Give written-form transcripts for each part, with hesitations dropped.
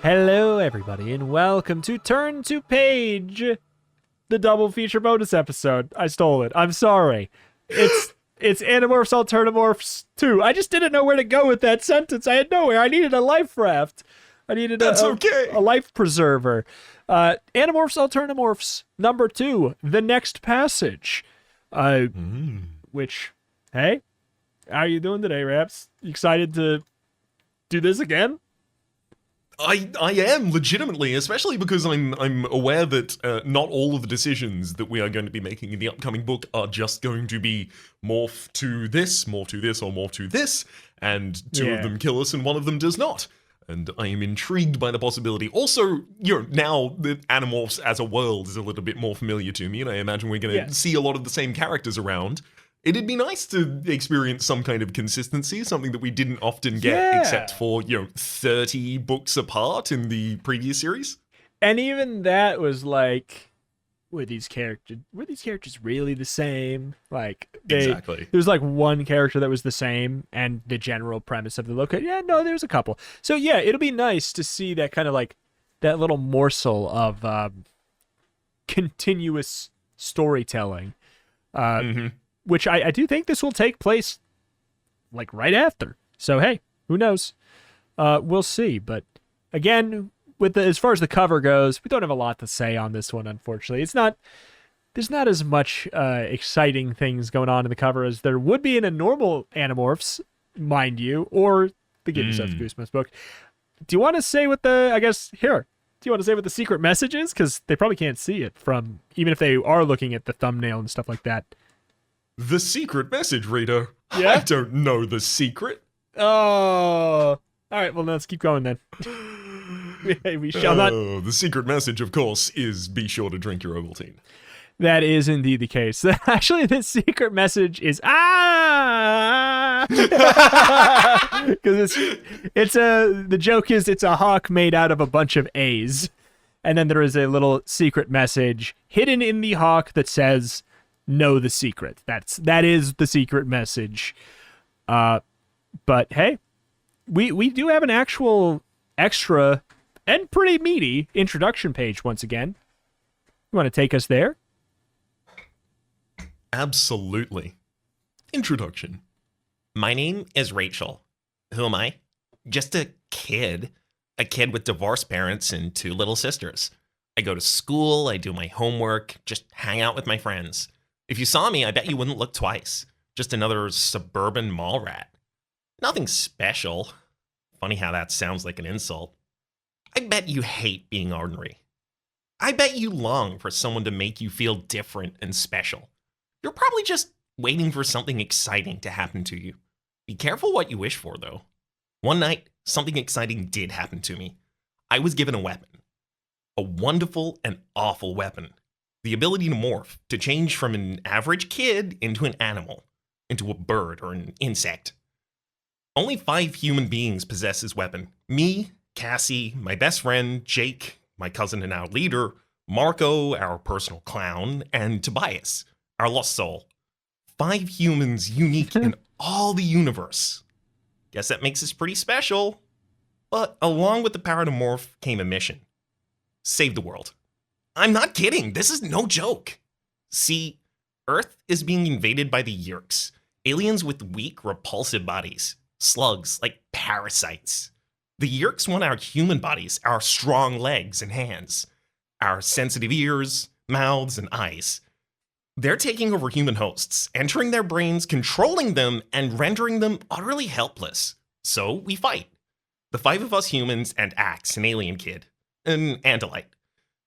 Hello, everybody, and welcome to Turn to Page, the double feature bonus episode. I stole it. I'm sorry. It's Animorphs, Alternamorphs 2. I just didn't know where to go with that sentence. I had nowhere. I needed a life raft. I needed a life preserver. Animorphs, Alternamorphs number 2, The Next Passage. Which, hey, how are you doing today, Raps? You excited to do this again? I am legitimately, especially because I'm aware that not all of the decisions that we are going to be making in the upcoming book are just going to be morph to this, or morph to this, and two of them kill us and one of them does not. And I am intrigued by the possibility. Also, now the Animorphs as a world is a little bit more familiar to me, and I imagine we're going to see a lot of the same characters around. It'd be nice to experience some kind of consistency, something that we didn't often get except for, 30 books apart in the previous series. And even that was like, were these characters really the same? Like, Exactly. There was like one character that was the same, and the general premise of the location. Yeah, no, there's a couple. So yeah, it'll be nice to see that kind of like that little morsel of continuous storytelling. Which I do think this will take place like right after. So hey, who knows? We'll see. But again, as far as the cover goes, we don't have a lot to say on this one, unfortunately. There's not as much exciting things going on in the cover as there would be in a normal Animorphs, mind you, or the Give Yourself Goosebumps book. Do you want to say what do you want to say what the secret message is? Because they probably can't see it from, even if they are looking at the thumbnail and stuff like that. The secret message, reader? Yeah? I don't know the secret. Oh. All right, well, let's keep going then. we shall not... The secret message, of course, is be sure to drink your Ovaltine. That is indeed the case. Actually, the secret message is because the joke is it's a hawk made out of a bunch of A's, and then there is a little secret message hidden in the hawk that says, "Know the secret." That is the secret message. But hey, we do have an actual extra and pretty meaty introduction page once again. You want to take us there? Absolutely. Introduction. My name is Rachel. Who am I? Just a kid. A kid with divorced parents and 2 little sisters. I go to school, I do my homework, just hang out with my friends. If you saw me, I bet you wouldn't look twice. Just another suburban mall rat. Nothing special. Funny how that sounds like an insult. I bet you hate being ordinary. I bet you long for someone to make you feel different and special. You're probably just waiting for something exciting to happen to you. Be careful what you wish for, though. One night, something exciting did happen to me. I was given a weapon. A wonderful and awful weapon. The ability to morph, to change from an average kid into an animal, into a bird or an insect. Only 5 human beings possess this weapon. Me, Cassie, my best friend, Jake, my cousin and our leader, Marco, our personal clown, and Tobias, our lost soul. 5 humans unique in all the universe. Guess that makes us pretty special. But along with the power to morph came a mission. Save the world. I'm not kidding. This is no joke. See, Earth is being invaded by the Yeerks, aliens with weak, repulsive bodies. Slugs, like parasites. The Yeerks want our human bodies, our strong legs and hands, our sensitive ears, mouths, and eyes. They're taking over human hosts, entering their brains, controlling them, and rendering them utterly helpless. So we fight. The 5 of us humans and Axe, an alien kid, an Andalite.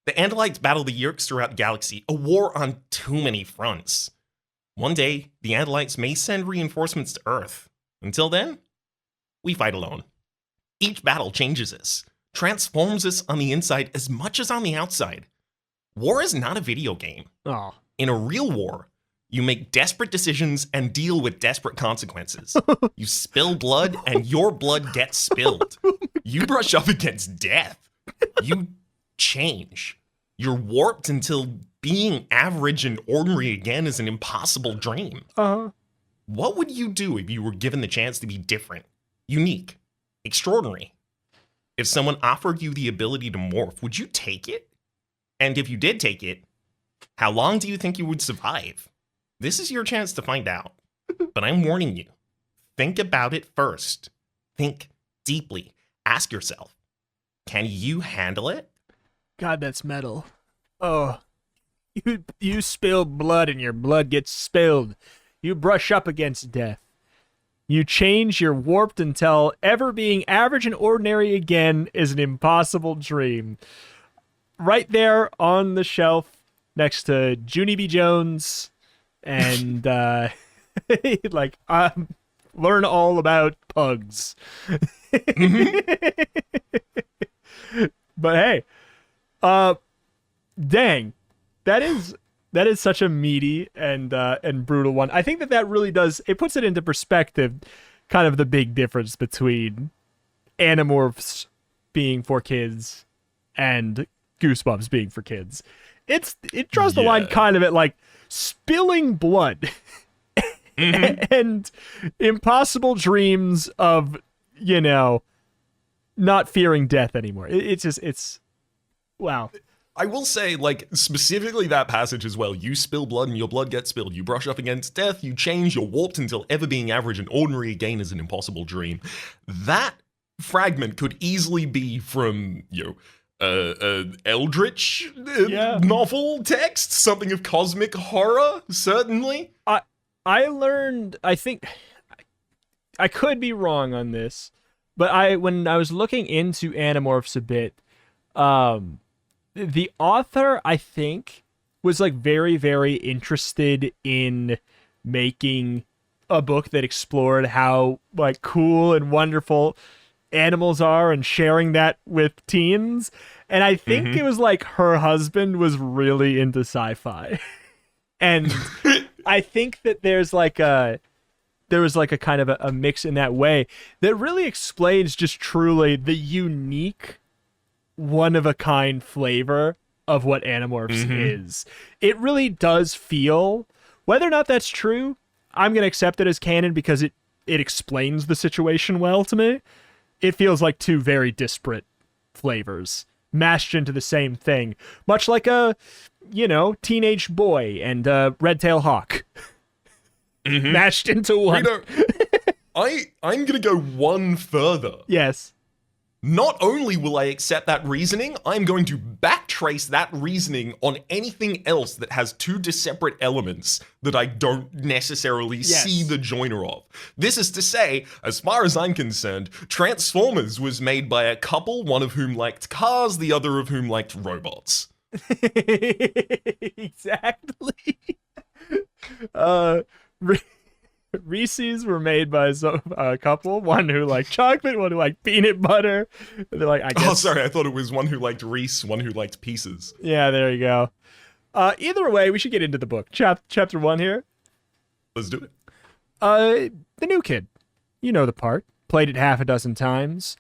The Andalites battle the Yeerks throughout the galaxy, a war on too many fronts. One day, the Andalites may send reinforcements to Earth. Until then, we fight alone. Each battle changes us, transforms us on the inside as much as on the outside. War is not a video game. Oh. In a real war, you make desperate decisions and deal with desperate consequences. You spill blood and your blood gets spilled. You brush up against death. You change. You're warped until being average and ordinary again is an impossible dream. What would you do if you were given the chance to be different, unique, extraordinary? If someone offered you the ability to morph, would you take it? And if you did take it, how long do you think you would survive? This is your chance to find out. But I'm warning you. Think about it first. Think deeply. Ask yourself, can you handle it? God, that's metal. Oh, you spill blood and your blood gets spilled. You brush up against death. You change your warped until ever being average and ordinary again is an impossible dream. Right there on the shelf next to Junie B. Jones and like learn all about pugs. But hey, dang, that is such a meaty and brutal one. I think that really does, it puts it into perspective, kind of the big difference between Animorphs being for kids and Goosebumps being for kids. It draws the line kind of at like spilling blood and impossible dreams of, not fearing death anymore. It's wow. I will say, like, specifically that passage as well. You spill blood and your blood gets spilled. You brush up against death, you change, you're warped until ever being average and ordinary again is an impossible dream. That fragment could easily be from, eldritch novel text, something of cosmic horror, certainly. I learned, I think, I could be wrong on this, but when I was looking into Animorphs a bit, the author, I think, was like very, very interested in making a book that explored how like cool and wonderful animals are and sharing that with teens. And I think it was like her husband was really into sci-fi. And I think that there was like a kind of a mix in that way that really explains just truly the unique, one-of-a-kind flavor of what Animorphs is. It really does feel, whether or not that's true, I'm going to accept it as canon because it explains the situation well to me. It feels like two very disparate flavors mashed into the same thing, much like a, teenage boy and a red-tailed hawk mashed into one. I'm going to go one further. Yes. Not only will I accept that reasoning, I'm going to backtrace that reasoning on anything else that has two separate elements that I don't necessarily see the joiner of. This is to say, as far as I'm concerned, Transformers was made by a couple, one of whom liked cars, the other of whom liked robots. Exactly. Reese's were made by a couple, one who liked chocolate, one who liked peanut butter. They're like, I guess. Oh, sorry, I thought it was one who liked Reese, one who liked pieces. Yeah, there you go. Either way, we should get into the book. Chapter 1 here. Let's do it. The new kid. You know the part. Played it half a dozen times.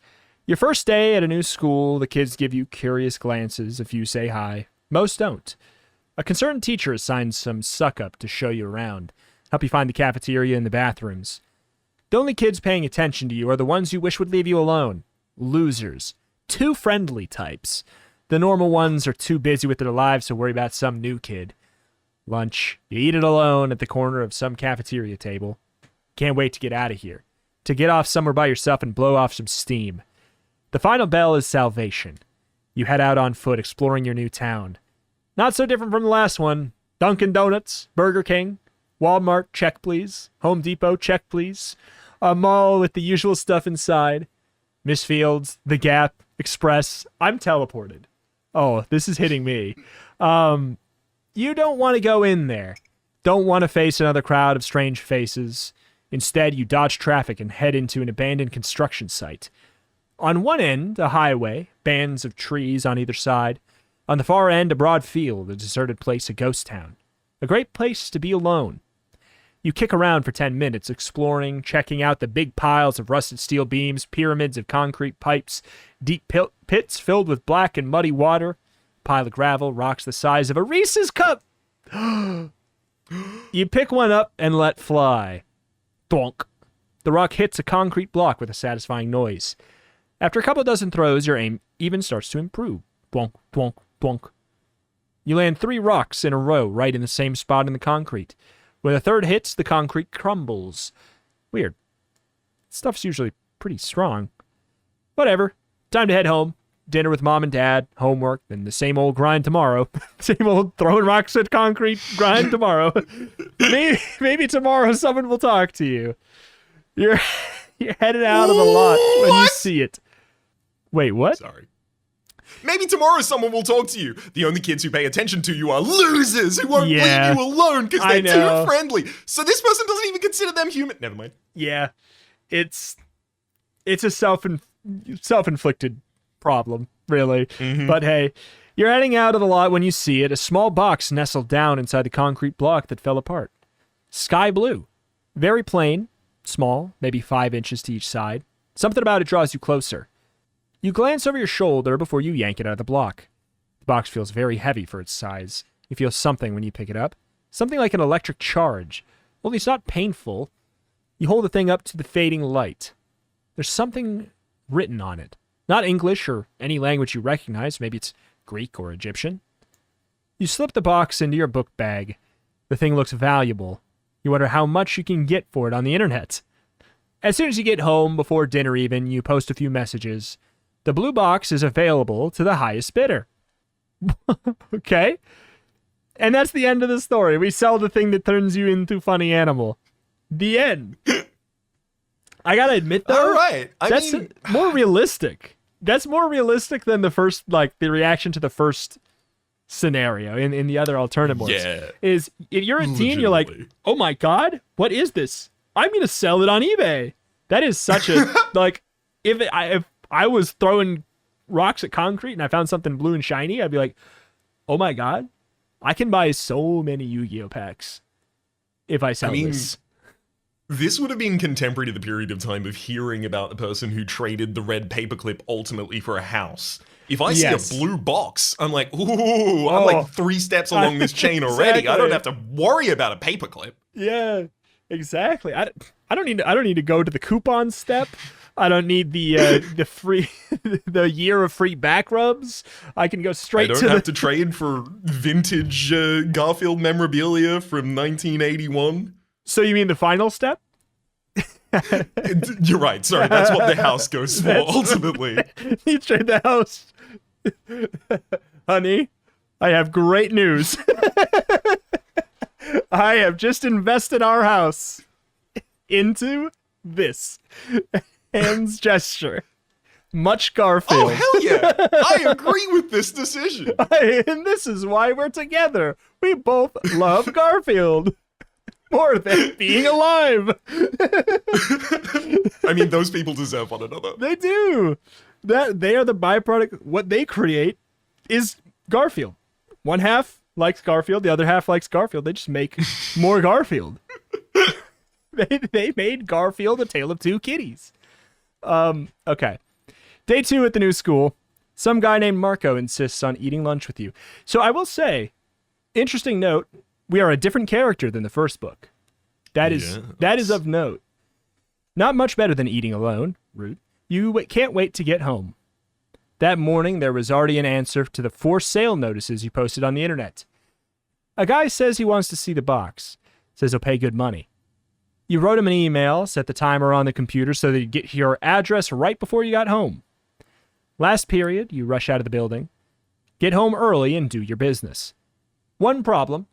Your first day at a new school, the kids give you curious glances if you say hi. Most don't. A concerned teacher assigns some suck-up to show you around. Help you find the cafeteria and the bathrooms. The only kids paying attention to you are the ones you wish would leave you alone. Losers. Too friendly types. The normal ones are too busy with their lives to worry about some new kid. Lunch. You eat it alone at the corner of some cafeteria table. Can't wait to get out of here. To get off somewhere by yourself and blow off some steam. The final bell is salvation. You head out on foot exploring your new town. Not so different from the last one. Dunkin' Donuts, Burger King, Walmart, check please. Home Depot, check please. A mall with the usual stuff inside. Miss Fields, The Gap, Express. I'm teleported. Oh, this is hitting me. You don't want to go in there. Don't want to face another crowd of strange faces. Instead, you dodge traffic and head into an abandoned construction site. On one end, a highway, bands of trees on either side. On the far end, a broad field, a deserted place, a ghost town. A great place to be alone. You kick around for 10 minutes, exploring, checking out the big piles of rusted steel beams, pyramids of concrete pipes, deep pits filled with black and muddy water, pile of gravel, rocks the size of a Reese's cup. You pick one up and let fly. Thwonk. The rock hits a concrete block with a satisfying noise. After a couple dozen throws, your aim even starts to improve. Bonk, bonk, bonk. You land 3 rocks in a row right in the same spot in the concrete. When a third hits, the concrete crumbles. Weird. Stuff's usually pretty strong. Whatever. Time to head home. Dinner with mom and dad, homework, then the same old grind tomorrow. Same old throwing rocks at concrete grind tomorrow. Maybe tomorrow someone will talk to you. You're headed out of the lot when you see it. Wait, what? Sorry. Maybe tomorrow someone will talk to you. The only kids who pay attention to you are losers who won't leave you alone because they're too friendly. So this person doesn't even consider them human. Never mind. Yeah, it's a self-inflicted problem, really. But hey, you're heading out of the lot when you see it. A small box nestled down inside the concrete block that fell apart. Sky blue. Very plain, small, maybe 5 inches to each side. Something about it draws you closer. You glance over your shoulder before you yank it out of the block. The box feels very heavy for its size. You feel something when you pick it up. Something like an electric charge. Only it's not painful. You hold the thing up to the fading light. There's something written on it. Not English or any language you recognize. Maybe it's Greek or Egyptian. You slip the box into your book bag. The thing looks valuable. You wonder how much you can get for it on the internet. As soon as you get home, before dinner even, you post a few messages. The blue box is available to the highest bidder. Okay? And that's the end of the story. We sell the thing that turns you into funny animal. The end. I gotta admit, though, all right. That's more realistic. That's more realistic than the first, like, the reaction to the first scenario in the other Alternamorphs. Yeah. Is if you're a teen, you're like, oh my god, what is this? I'm gonna sell it on eBay. That is such a, like, if I was throwing rocks at concrete and I found something blue and shiny, I'd be like, oh my god, I can buy so many Yu-Gi-Oh packs if I sell this. This would have been contemporary to the period of time of hearing about the person who traded the red paperclip ultimately for a house. If I see a blue box, I'm like, ooh, I'm like 3 steps along this chain already. Exactly. I don't have to worry about a paperclip. Yeah, exactly. I don't need to go to the coupon step. I don't need the free the year of free back rubs. I can go straight to I don't have to trade for vintage Garfield memorabilia from 1981. So you mean the final step? You're right. Sorry, that's what the house goes for ultimately. You trade the house. Honey, I have great news. I have just invested our house into this. Hands gesture. Much Garfield. Oh, hell yeah. I agree with this decision. And this is why we're together. We both love Garfield. More than being alive. I mean, those people deserve one another. They do. They are the byproduct. What they create is Garfield. One half likes Garfield. The other half likes Garfield. They just make more Garfield. They made Garfield a tale of two kitties. Okay. Day 2 at the new school. Some guy named Marco insists on eating lunch with you. So I will say, interesting note, we are a different character than the first book. That is of note. Not much better than eating alone, Root. You can't wait to get home. That morning, there was already an answer to the 4 sale notices you posted on the internet. A guy says he wants to see the box. Says he'll pay good money. You wrote him an email, set the timer on the computer so that you'd get your address right before you got home. Last period, you rush out of the building. Get home early and do your business. One problem.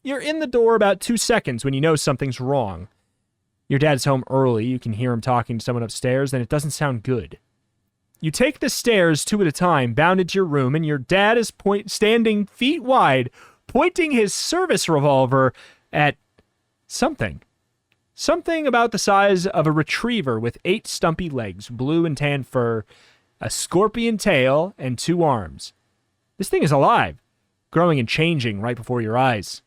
You're in the door about 2 seconds when you know something's wrong. Your dad's home early, you can hear him talking to someone upstairs, and it doesn't sound good. You take the stairs 2 at a time, bound into your room, and your dad is standing feet wide, pointing his service revolver at something. Something about the size of a retriever with 8 stumpy legs, blue and tan fur, a scorpion tail, and 2 arms. This thing is alive, growing and changing right before your eyes.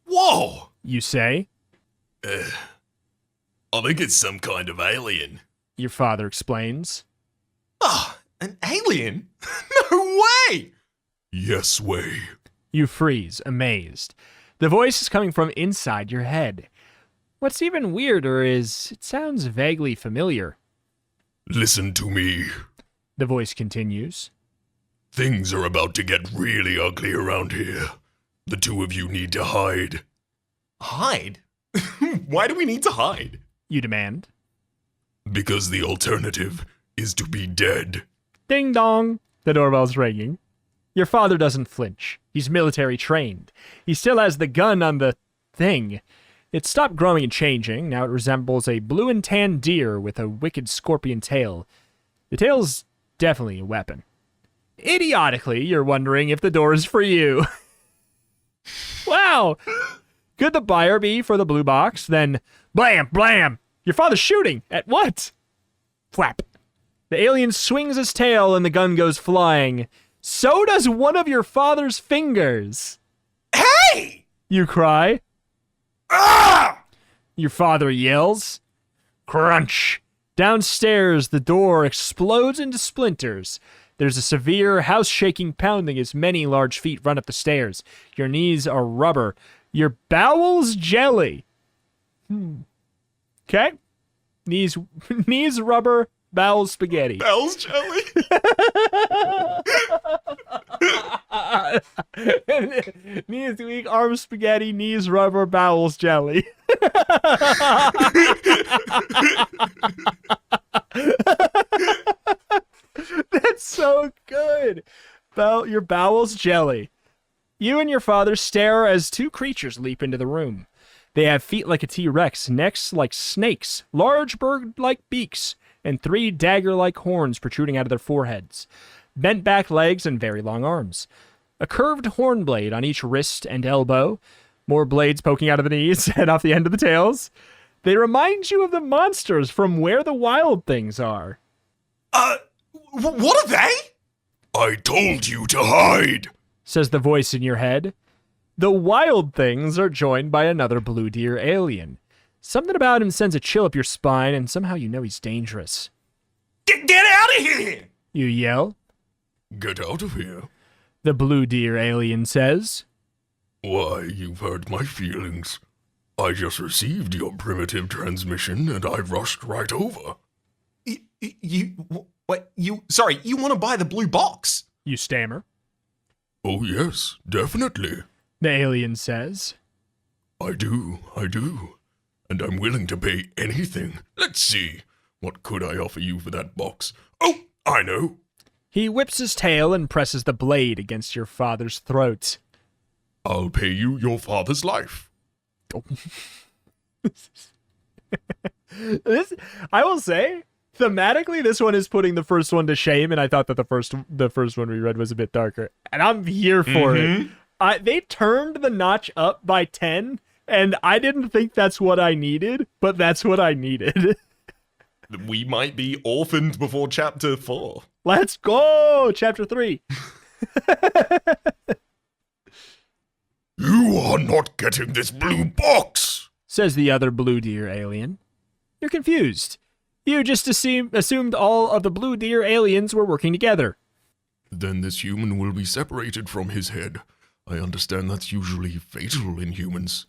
Whoa! You say? I think it's some kind of alien. Your father explains. Ah, an alien? No way! Yes way. You freeze, amazed. The voice is coming from inside your head. What's even weirder is it sounds vaguely familiar. Listen to me. The voice continues. Things are about to get really ugly around here. The two of you need to hide. Hide? Why do we need to hide? You demand. Because the alternative is to be dead. Ding dong! The doorbell's ringing. Your father doesn't flinch. He's military trained. He still has the gun on the thing. It stopped growing and changing. Now it resembles a blue and tan deer with a wicked scorpion tail. The tail's definitely a weapon. Idiotically, you're wondering if the door is for you. Wow! Could the buyer be for the blue box? Then, blam, blam! Your father's shooting! At what? Flap. The alien swings his tail and the gun goes flying. So does one of your father's fingers. Hey! You cry. Ah! Your father yells. Crunch. Downstairs, the door explodes into splinters. There's a severe house-shaking pounding as many large feet run up the stairs. Your knees are rubber. Your bowels jelly. Okay. Knees rubber, bowels spaghetti. Bell's jelly? Knees weak, arms spaghetti, knees rubber, bowels jelly. That's so good. Your bowels jelly. You and your father stare as two creatures leap into the room. They have feet like a T-Rex, necks like snakes, large bird-like beaks, and 3 dagger-like horns protruding out of their foreheads, bent back legs, and very long arms. A curved horn blade on each wrist and elbow, more blades poking out of the knees and off the end of the tails. They remind you of the monsters from Where the Wild Things Are. What are they? I told you to hide, says the voice in your head. The Wild Things are joined by another blue deer alien. Something about him sends a chill up your spine, and somehow you know he's dangerous. Get out of here! You yell. Get out of here. The blue deer alien says. Why, you've hurt my feelings. I just received your primitive transmission and I rushed right over. You want to buy the blue box? You stammer. Oh yes, definitely. The alien says. I do. And I'm willing to pay anything. Let's see. What could I offer you for that box? Oh, I know. He whips his tail and presses the blade against your father's throat. I'll pay you your father's life. I will say, thematically, this one is putting the first one to shame, and I thought that the first one we read was a bit darker. And I'm here for it. They turned the notch up by 10, and I didn't think that's what I needed, but that's what I needed. We might be orphaned before chapter 4. Let's go! Chapter 3. You are not getting this blue box, says the other blue deer alien. You're confused. You just assumed all of the blue deer aliens were working together. Then this human will be separated from his head. I understand that's usually fatal in humans.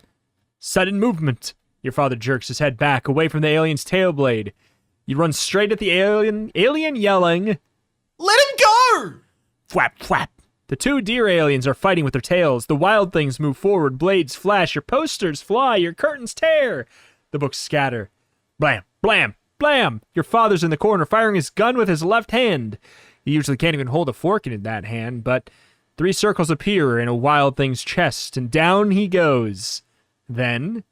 Sudden movement. Your father jerks his head back away from the alien's tail blade. You run straight at the alien yelling, Let him go! Flap, flap. The 2 deer aliens are fighting with their tails. The wild things move forward. Blades flash. Your posters fly. Your curtains tear. The books scatter. Blam, blam, blam. Your father's in the corner firing his gun with his left hand. He usually can't even hold a fork in that hand, but 3 circles appear in a wild thing's chest, and down he goes. Then,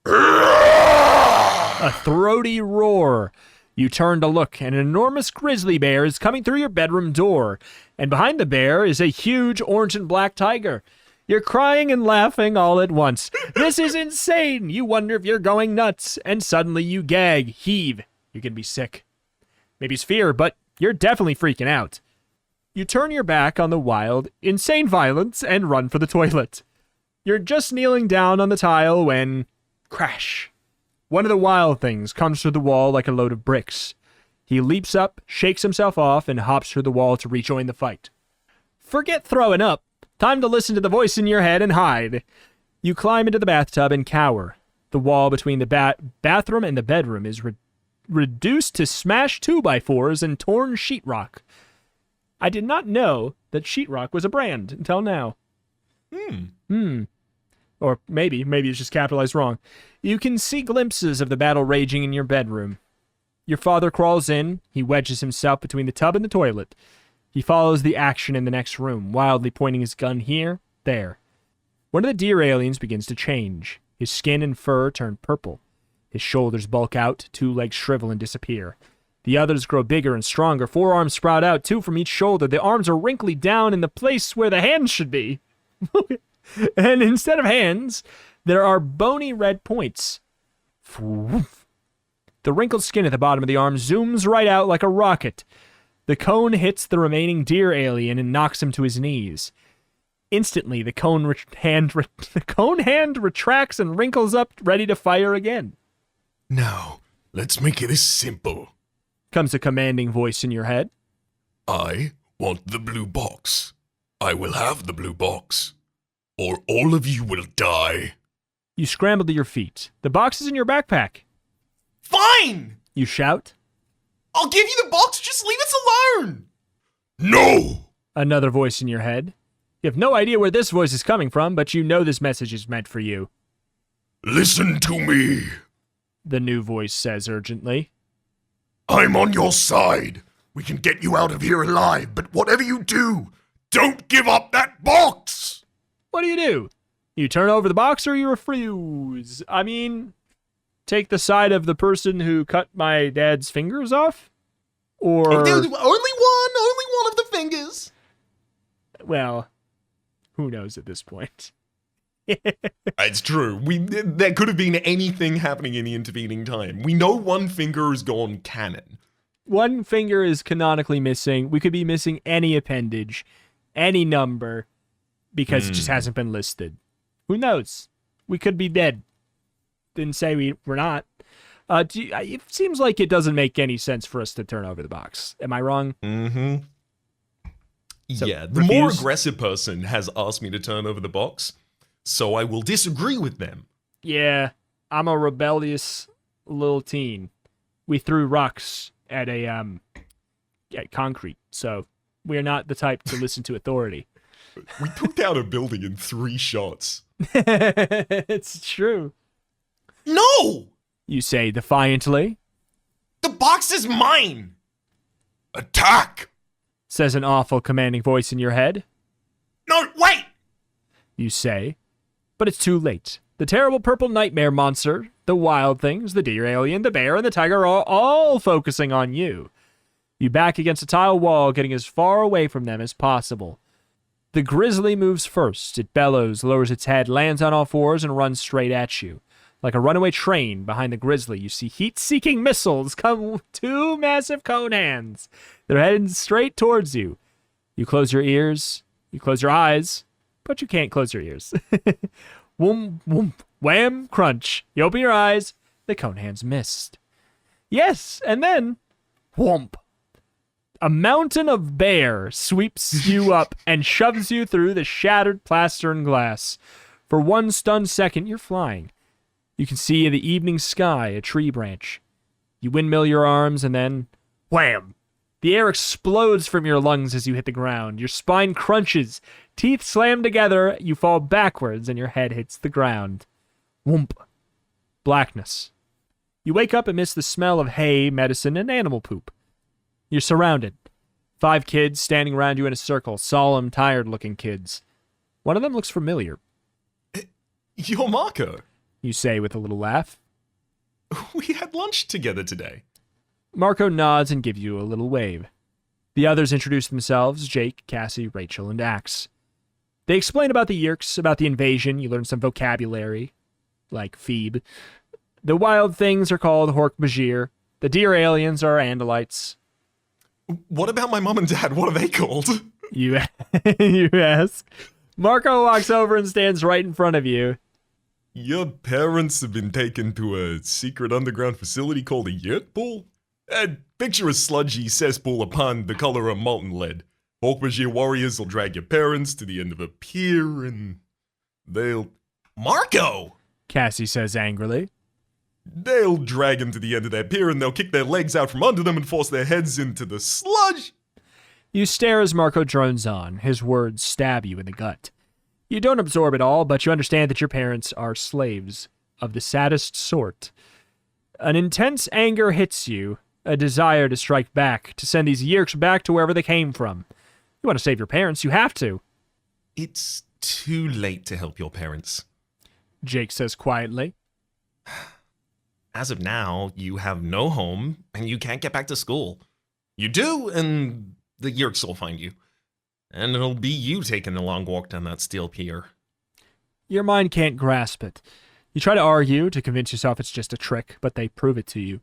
a throaty roar. You turn to look, and an enormous grizzly bear is coming through your bedroom door, and behind the bear is a huge orange and black tiger. You're crying and laughing all at once. This is insane! You wonder if you're going nuts, and suddenly you gag, heave. You're gonna be sick. Maybe it's fear, but you're definitely freaking out. You turn your back on the wild, insane violence, and run for the toilet. You're just kneeling down on the tile when... crash. One of the wild things comes through the wall like a load of bricks. He leaps up, shakes himself off, and hops through the wall to rejoin the fight. Forget throwing up. Time to listen to the voice in your head and hide. You climb into the bathtub and cower. The wall between the bathroom and the bedroom is reduced to smashed 2x4s and torn sheetrock. I did not know that sheetrock was a brand until now. Or maybe it's just capitalized wrong. You can see glimpses of the battle raging in your bedroom. Your father crawls in. He wedges himself between the tub and the toilet. He follows the action in the next room, wildly pointing his gun here, there. One of the deer aliens begins to change. His skin and fur turn purple. His shoulders bulk out, 2 legs shrivel and disappear. The others grow bigger and stronger. 4 arms sprout out, 2 from each shoulder. The arms are wrinkly down in the place where the hands should be. And instead of hands, there are bony red points. The wrinkled skin at the bottom of the arm zooms right out like a rocket. The cone hits the remaining deer alien and knocks him to his knees. Instantly, the cone hand retracts and wrinkles up, ready to fire again. Now, let's make it simple. Comes a commanding voice in your head. I want the blue box. I will have the blue box. Or all of you will die. You scramble to your feet. The box is in your backpack. Fine! You shout. I'll give you the box, just leave us alone! No! Another voice in your head. You have no idea where this voice is coming from, but you know this message is meant for you. Listen to me. The new voice says urgently. I'm on your side. We can get you out of here alive, but whatever you do, don't give up that box! What do? You turn over the box or you refuse? I mean, take the side of the person who cut my dad's fingers off? Or... Only one of the fingers. Well, who knows at this point? It's true. There could have been anything happening in the intervening time. We know one finger has gone canon. One finger is canonically missing. We could be missing any appendage, any number, because it just hasn't been listed. Who knows? We could be dead. Didn't say we're not. It seems like it doesn't make any sense for us to turn over the box. Am I wrong? Mm-hmm. So, yeah, the more aggressive person has asked me to turn over the box, so I will disagree with them. Yeah, I'm a rebellious little teen. We threw rocks at at concrete, so we're not the type to listen to authority. We took down a building in 3 shots. It's true. No! You say defiantly. The box is mine! Attack! Says an awful commanding voice in your head. No, wait! You say. But it's too late. The terrible purple nightmare monster, the wild things, the deer alien, the bear, and the tiger are all focusing on you. You back against a tile wall, getting as far away from them as possible. The grizzly moves first. It bellows, lowers its head, lands on all fours, and runs straight at you. Like a runaway train behind the grizzly, you see heat-seeking missiles come 2 massive cone hands. They're heading straight towards you. You close your ears, you close your eyes, but you can't close your ears. Whoom, whoom, wham, crunch. You open your eyes, the cone hands missed. Yes, and then, whoomp. A mountain of bear sweeps you up and shoves you through the shattered plaster and glass. For 1 stunned second, you're flying. You can see in the evening sky a tree branch. You windmill your arms and then, wham! The air explodes from your lungs as you hit the ground. Your spine crunches. Teeth slam together. You fall backwards and your head hits the ground. Whoomp. Blackness. You wake up amidst the smell of hay, medicine, and animal poop. You're surrounded. 5 kids standing around you in a circle. Solemn, tired-looking kids. One of them looks familiar. You're Marco. You say with a little laugh. We had lunch together today. Marco nods and gives you a little wave. The others introduce themselves, Jake, Cassie, Rachel, and Axe. They explain about the Yerks, about the invasion. You learn some vocabulary, like Phoebe. The wild things are called Hork-Bajir. The deer aliens are Andalites. What about my mom and dad? What are they called? You ask. Marco walks over and stands right in front of you. Your parents have been taken to a secret underground facility called a Yerk Pool? Picture a sludgy cesspool upon the color of molten lead. Hork-Bajir warriors will drag your parents to the end of a pier and they'll... Marco! Cassie says angrily. They'll drag them to the end of their pier and they'll kick their legs out from under them and force their heads into the sludge. You stare as Marco drones on. His words stab you in the gut. You don't absorb it all, but you understand that your parents are slaves of the saddest sort. An intense anger hits you, a desire to strike back, to send these yerks back to wherever they came from. You want to save your parents, you have to, It's too late to help your parents. Jake says quietly. As of now, you have no home and you can't get back to school. You do, and the Yerks will find you. And it'll be you taking the long walk down that steel pier. Your mind can't grasp it. You try to argue to convince yourself it's just a trick, but they prove it to you.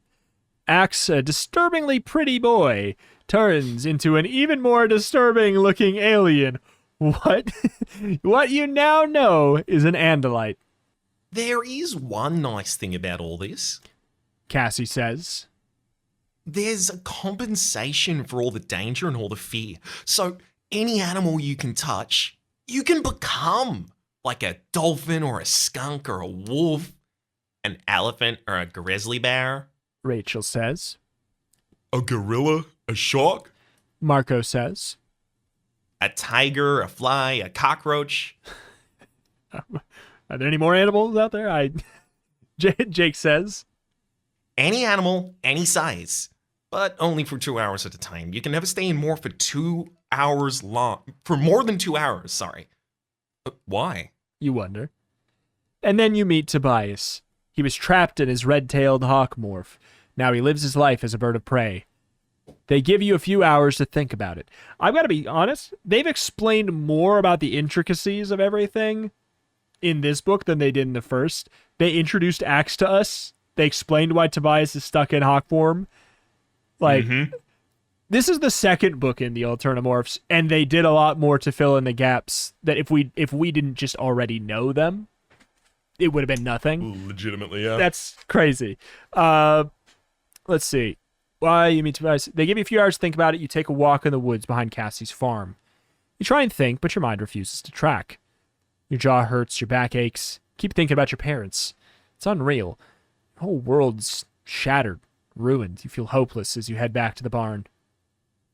Axe, a disturbingly pretty boy, turns into an even more disturbing-looking alien. What? What you now know is an Andalite, There is one nice thing about all this. Cassie says. There's a compensation for all the danger and all the fear. So any animal you can touch, you can become. Like a dolphin or a skunk or a wolf, an elephant or a grizzly bear. Rachel says. A gorilla? A shark? Marco says. A tiger, a fly, a cockroach. Are there any more animals out there? Jake says. Any animal, any size. But only for 2 hours at a time. You can never stay in more for 2 hours long. For more than 2 hours, sorry. Why? You wonder. And then you meet Tobias. He was trapped in his red-tailed hawk morph. Now he lives his life as a bird of prey. They give you a few hours to think about it. I've got to be honest, they've explained more about the intricacies of everything in this book than they did in the first. They introduced Axe to us. They explained why Tobias is stuck in hawk form. This is the second book in the Alternamorphs, and they did a lot more to fill in the gaps that if we didn't just already know them, it would have been nothing. Legitimately, yeah. That's crazy. Let's see. Why you meet Tobias? They give you a few hours to think about it. You take a walk in the woods behind Cassie's farm. You try and think, but your mind refuses to track. Your jaw hurts, your back aches. Keep thinking about your parents. It's unreal. Your whole world's shattered, ruined. You feel hopeless as you head back to the barn.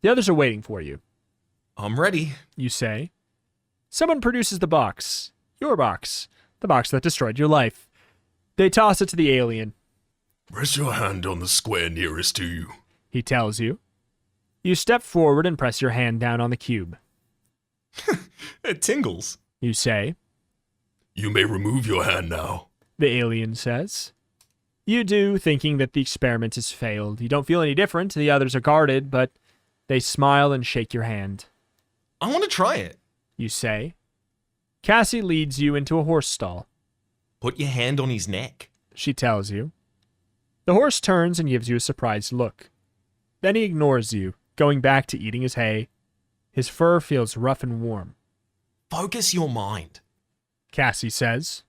The others are waiting for you. I'm ready. You say. Someone produces the box. Your box. The box that destroyed your life. They toss it to the alien. Press your hand on the square nearest to you. He tells you. You step forward and press your hand down on the cube. It tingles. You say. You may remove your hand now. The alien says. You do, thinking that the experiment has failed. You don't feel any different. The others are guarded, but they smile and shake your hand. I want to try it. You say. Cassie leads you into a horse stall. Put your hand on his neck. She tells you. The horse turns and gives you a surprised look. Then he ignores you, going back to eating his hay. His fur feels rough and warm. Focus your mind. Cassie says.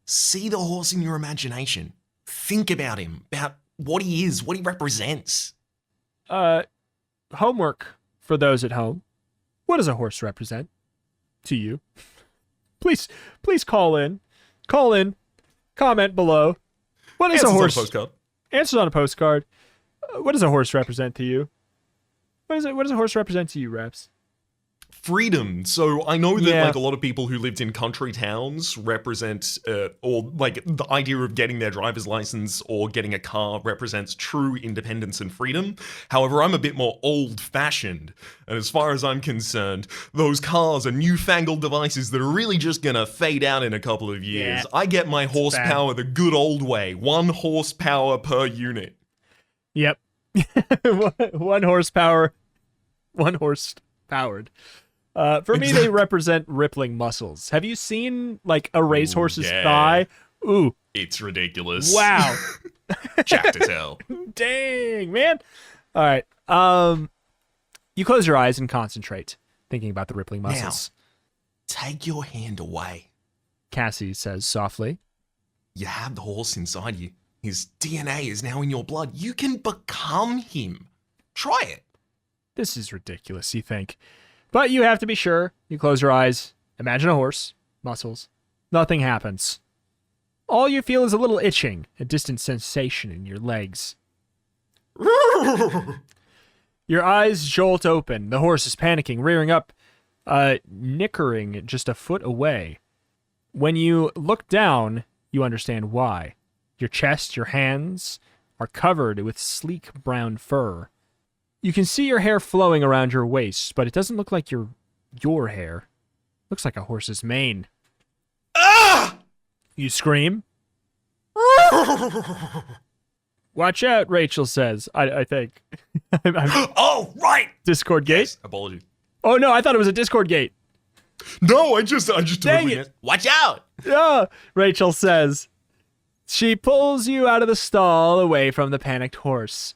See the horse in your imagination. Think about him, about what he is, what he represents. Homework for those at home. What does a horse represent to you? Please call in. Call in. Comment below. What is Answers a horse? on a postcard. Answers on a postcard. What does a horse represent to you? What does a horse represent to you, Reps? Freedom. So I know that Yeah. like a lot of people who lived in country towns represent, or like the idea of getting their driver's license or getting a car represents true independence and freedom. However, I'm a bit more old-fashioned, and as far as I'm concerned, those cars are newfangled devices that are really just gonna fade out in a couple of years. Yeah. I get my horsepower the good old way, 1 horsepower per unit. Yep. 1 horsepower. 1 horse powered. For me, they represent rippling muscles. Have you seen like a racehorse's yeah. thigh? Ooh, It's ridiculous. wow. Jacked as hell. Dang, man. All right. You close your eyes and concentrate, thinking about the rippling muscles. Take your hand away. Cassie says softly. You have the horse inside you. His DNA is now in your blood. You can become him. Try it. This is ridiculous, you think. But you have to be sure. You close your eyes. Imagine a horse. Muscles. Nothing happens. All you feel is a little itching, a distant sensation in your legs. Your eyes jolt open. The horse is panicking, rearing up, nickering just a foot away. When you look down, you understand why. Your chest, your hands are covered with sleek brown fur. You can see your hair flowing around your waist, but it doesn't look like your hair. Looks like a horse's mane. Ah! You scream. Watch out, Rachel says. I think. Oh, right! Discord gate? Yes, apology. Oh, no, I thought it was a Discord gate. No, I just Dang totally it. Watch out! Yeah, Rachel says. She pulls you out of the stall away from the panicked horse.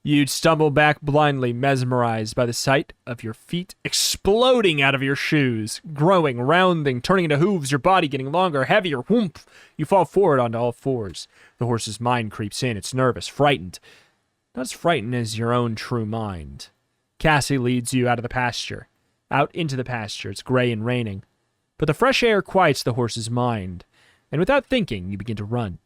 You'd stumble back blindly, mesmerized by the sight of your feet exploding out of your shoes, growing, rounding, turning into hooves, your body getting longer, heavier. Whoomp! You fall forward onto all fours. The horse's mind creeps in. It's nervous, frightened. Not as frightened as your own true mind. Cassie leads you out of the pasture. Out into the pasture. It's gray and raining. But the fresh air quiets the horse's mind. And without thinking, you begin to run.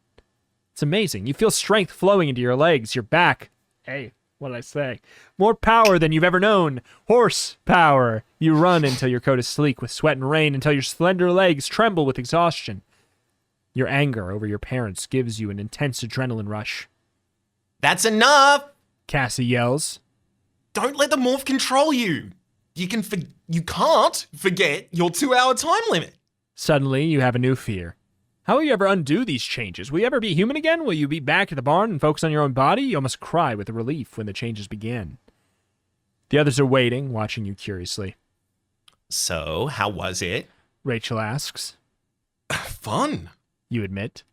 It's amazing. You feel strength flowing into your legs, your back. Hey, what did I say? More power than you've ever known. Horse power. You run until your coat is sleek with sweat and rain, until your slender legs tremble with exhaustion. Your anger over your parents gives you an intense adrenaline rush. That's enough! Cassie yells. Don't let the morph control you. You can't forget your 2-hour time limit. Suddenly, you have a new fear. How will you ever undo these changes? Will you ever be human again? Will you be back at the barn and focus on your own body? You almost cry with relief when the changes begin. The others are waiting, watching you curiously. So, how was it? Rachel asks. fun. You admit.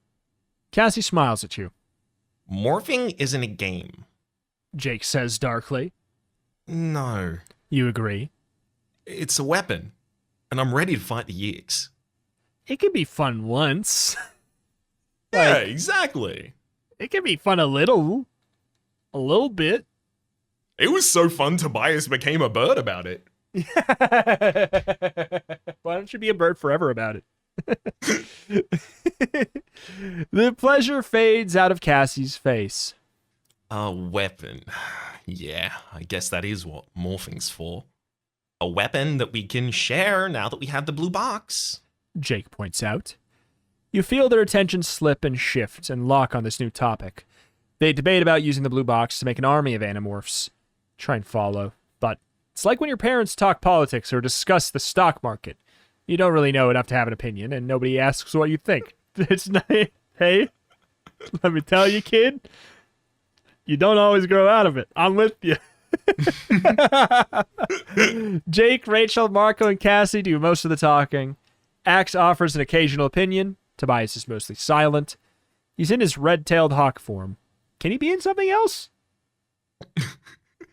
Cassie smiles at you. Morphing isn't a game. Jake says darkly. No, You agree. it's a weapon, and I'm ready to fight the Yix. It can be fun once. Yeah, exactly. It can be fun a little. A little bit. It was so fun Tobias became a bird about it. Why don't you be a bird forever about it? The pleasure fades out of Cassie's face. A weapon. Yeah, I guess that is what morphing's for. A weapon that we can share now that we have the blue box. Jake points out. You feel their attention slip and shift and lock on this new topic. They debate about using the blue box to make an army of Animorphs. Try and follow, but it's like when your parents talk politics or discuss the stock market. You don't really know enough to have an opinion, and nobody asks what you think. It's not, hey, let me tell you, kid, you don't always grow out of it. I'm with you. Jake, Rachel, Marco, and Cassie do most of the talking. Axe offers an occasional opinion. Tobias is mostly silent. He's in his red-tailed hawk form. Can he be in something else?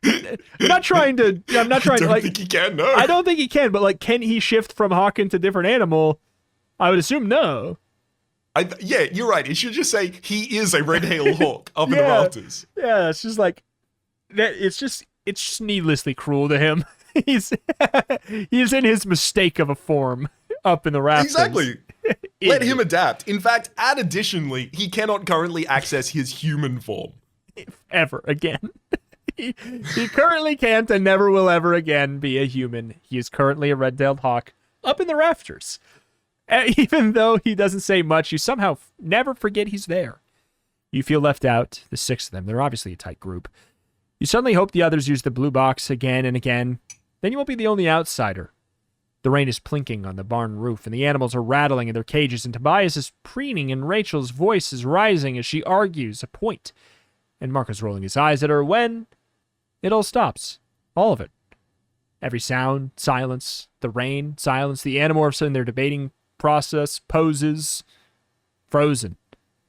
I'm not trying to I don't like think he can, no. I don't think he can, but like, can he shift from hawk into different animal? I would assume no. Yeah, you're right. It should just say he is a red-tailed hawk up in the rafters. Yeah, it's just like that. It's just needlessly cruel to him. He's in his mistake of a form up in the rafters. Exactly. Let him adapt. In fact, additionally, he cannot currently access his human form. Ever again. He currently can't and never will ever again be a human. He is currently a red-tailed hawk up in the rafters. Even though he doesn't say much, you somehow never forget he's there. You feel left out, the 6 of them. They're obviously a tight group. You suddenly hope the others use the blue box again and again. Then you won't be the only outsider. The rain is plinking on the barn roof, and the animals are rattling in their cages, and Tobias is preening, and Rachel's voice is rising as she argues a point. And Marco's rolling his eyes at her when it all stops. All of it. Every sound, silence, the rain, silence, the Animorphs in their debating process, poses, frozen.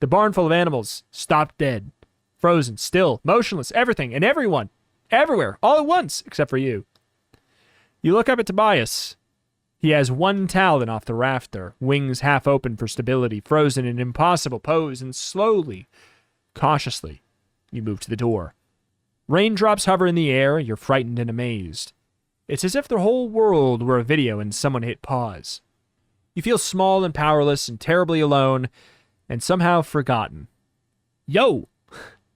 The barn full of animals, stopped dead, frozen, still, motionless, everything and everyone, everywhere, all at once, except for you. You look up at Tobias. He has one talon off the rafter, wings half open for stability, frozen in an impossible pose, and slowly, cautiously, you move to the door. Raindrops hover in the air, you're frightened and amazed. It's as if the whole world were a video and someone hit pause. You feel small and powerless and terribly alone, and somehow forgotten. Yo!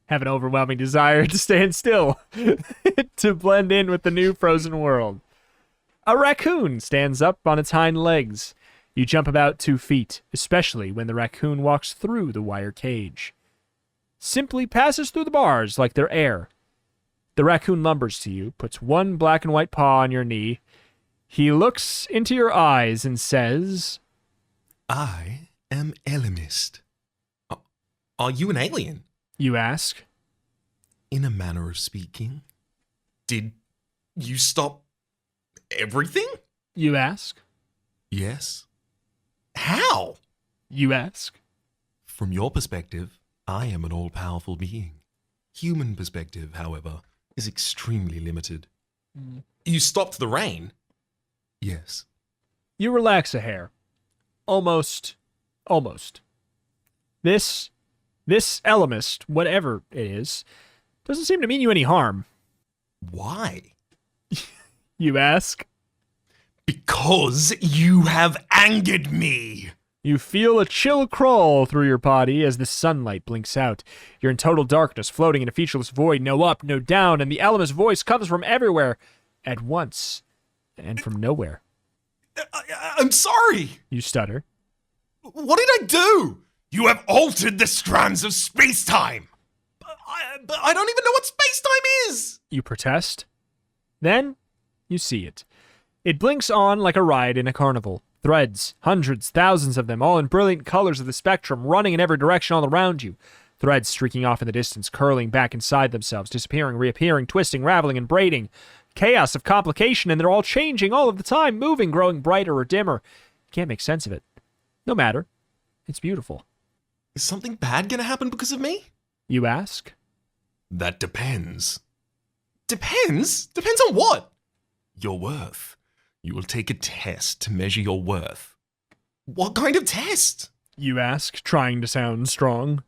Have an overwhelming desire to stand still, to blend in with the new frozen world. A raccoon stands up on its hind legs. You jump about 2 feet, especially when the raccoon walks through the wire cage. Simply passes through the bars like they're air. The raccoon lumbers to you, puts one black and white paw on your knee. He looks into your eyes and says, I am Elimist. Are you an alien? you ask. In a manner of speaking. Did you stop everything? You ask. Yes. How? You ask. From your perspective, I am an all-powerful being. Human perspective, however, is extremely limited. You stopped the rain? Yes. You relax a hair. Almost. This Elemist, whatever it is, doesn't seem to mean you any harm. Why? You ask. Because you have angered me. You feel a chill crawl through your body as the sunlight blinks out. You're in total darkness, floating in a featureless void, no up, no down, and the Elemist voice comes from everywhere at once and from nowhere. I'm sorry. You stutter. What did I do? You have altered the strands of space-time. But I don't even know what space-time is. You protest. Then you see it. It blinks on like a ride in a carnival. Threads, hundreds, thousands of them, all in brilliant colors of the spectrum, running in every direction all around you. Threads streaking off in the distance, curling back inside themselves, disappearing, reappearing, twisting, raveling, and braiding. Chaos of complication, and they're all changing all of the time, moving, growing brighter or dimmer. You can't make sense of it. No matter. It's beautiful. Is something bad gonna happen because of me? You ask. That depends. Depends? Depends on what? Your worth. You will take a test to measure your worth. What kind of test? You ask, trying to sound strong.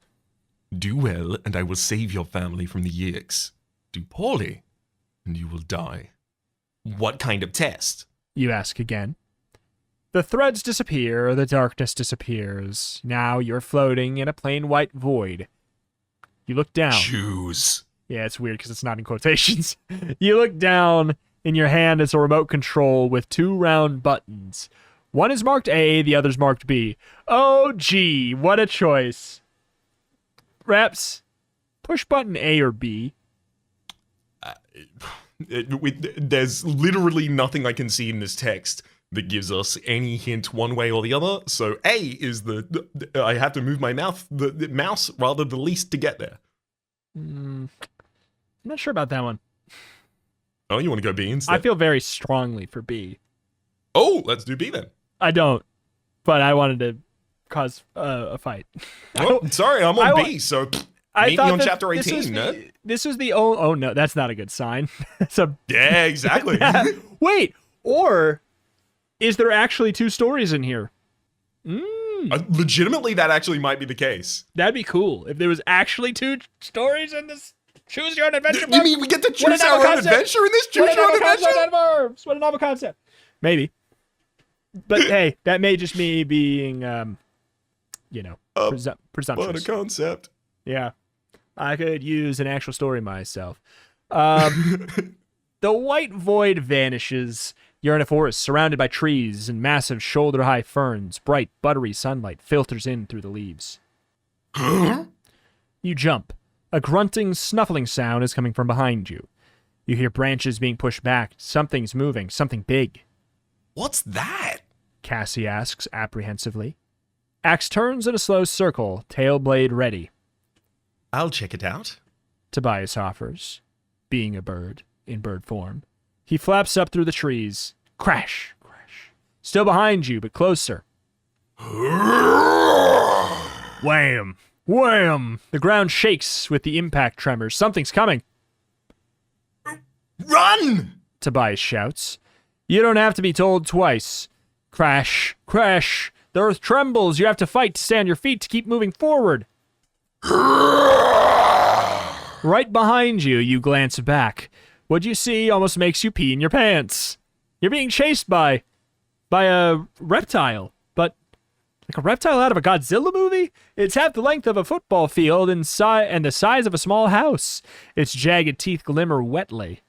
Do well, and I will save your family from the Yix. Do poorly, and you will die. What kind of test? You ask again. The threads disappear, the darkness disappears. Now you're floating in a plain white void. You look down. Choose. Yeah, it's weird because it's not in quotations. You look down. In your hand is a remote control with 2 round buttons. One is marked A, the other's marked B. Oh, gee, what a choice. Raps, push button A or B. There's literally nothing I can see in this text that gives us any hint one way or the other. So A is I have to move my the mouse rather the least to get there. I'm not sure about that one. Oh, you want to go B instead? I feel very strongly for B. Oh, let's do B then. I don't, but I wanted to cause a fight. Oh, sorry, I'm on B, so meet me on chapter 18, nerd. This was the oh no, that's not a good sign. It's a Yeah, exactly. Wait, or is there actually 2 stories in here? Legitimately, that actually might be the case. That'd be cool if there was actually 2 stories in this. Choose your own adventure. You mean we get to choose our own adventure in this? Choose your own adventure? What a novel concept. Maybe. But hey, that may just me being, presumptuous. What a concept. Yeah. I could use an actual story myself. The white void vanishes. You're in a forest surrounded by trees and massive shoulder-high ferns. Bright, buttery sunlight filters in through the leaves. You jump. A grunting, snuffling sound is coming from behind you. You hear branches being pushed back. Something's moving. Something big. What's that? Cassie asks apprehensively. Axe turns in a slow circle, tail blade ready. I'll check it out. Tobias offers, being a bird in bird form. He flaps up through the trees. Crash, crash. Still behind you, but closer. Wham! Wham! The ground shakes with the impact tremors. Something's coming. Run! Tobias shouts. You don't have to be told twice. Crash, crash. The earth trembles. You have to fight to stay on your feet to keep moving forward. Right behind you, you glance back. What you see almost makes you pee in your pants. You're being chased by a reptile, but Like a reptile out of a Godzilla movie? It's half the length of a football field and the size of a small house. Its jagged teeth glimmer wetly.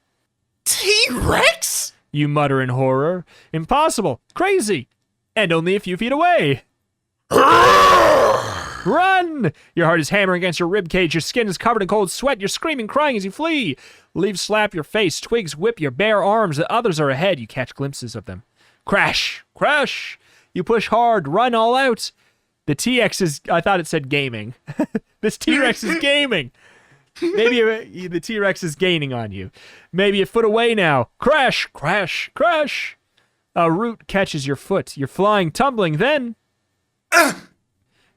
T-Rex? You mutter in horror. Impossible. Crazy. And only a few feet away. Run! Your heart is hammering against your ribcage. Your skin is covered in cold sweat. You're screaming, crying as you flee. Leaves slap your face. Twigs whip your bare arms. The others are ahead. You catch glimpses of them. Crash! Crash! You push hard. Run all out. The T-Rex is... I thought it said gaming. This T-Rex is gaming. Maybe the T-Rex is gaining on you. Maybe a foot away now. Crash! Crash! Crash! A root catches your foot. You're flying, tumbling. Then...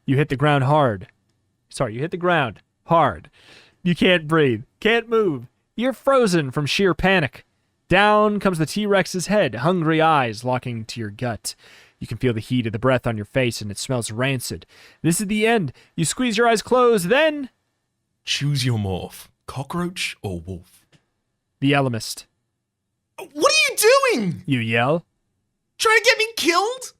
You hit the ground hard. Sorry, you hit the ground hard. You can't breathe. Can't move. You're frozen from sheer panic. Down comes the T-Rex's head, hungry eyes locking to your gut. You can feel the heat of the breath on your face, and it smells rancid. This is the end. You squeeze your eyes closed, then... Choose your morph. Cockroach or wolf? The Elemist. What are you doing? You yell. Trying to get me killed?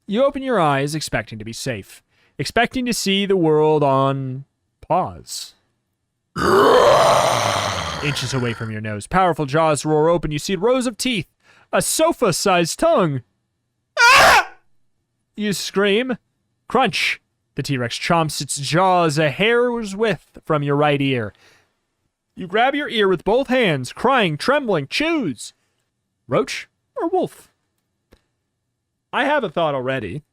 You open your eyes, expecting to be safe. Expecting to see the world on pause. Inches away from your nose, powerful jaws roar open. You see rows of teeth, a sofa-sized tongue. Ah! You scream. Crunch. The T-Rex chomps its jaws a hair's width from your right ear. You grab your ear with both hands, crying, trembling. Choose. Roach or wolf? I have a thought already.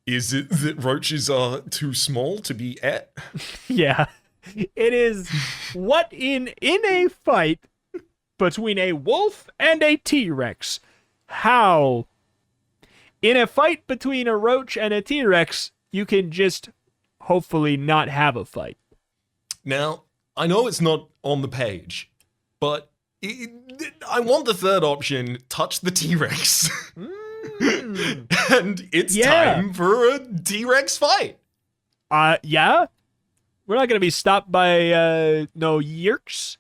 Is it that roaches are too small to be at? Yeah. It is what in a fight between a wolf and a T-Rex. How? In a fight between a roach and a T-Rex, you can just hopefully not have a fight. Now, I know it's not on the page, but I want the third option, touch the T-Rex. And it's time for a T-Rex fight. Yeah? We're not going to be stopped by, no yerks.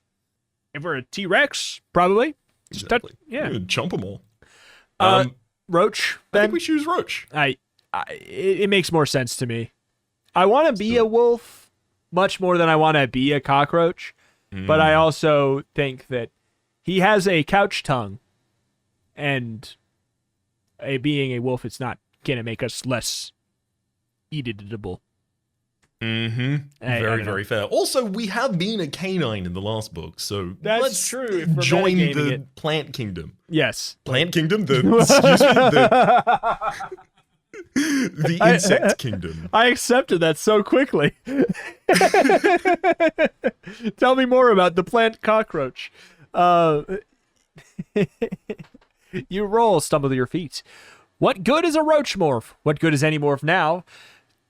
If we're a T-Rex, probably. Exactly. Yeah. Chomp them all. Roach, I then? think we choose Roach. It makes more sense to me. I want to be a wolf much more than I want to be a cockroach, but I also think that he has a couch tongue, and being a wolf, it's not going to make us less eatable. Mm-hmm. Very, very fair. Also, we have been a canine in the last book, so That's let's true, if we're join metagaming the it. plant kingdom. Yes. Plant kingdom? Excuse me? The insect kingdom. I accepted that so quickly. Tell me more about the plant cockroach. You roll, stumble to your feet. What good is a roach morph? What good is any morph now?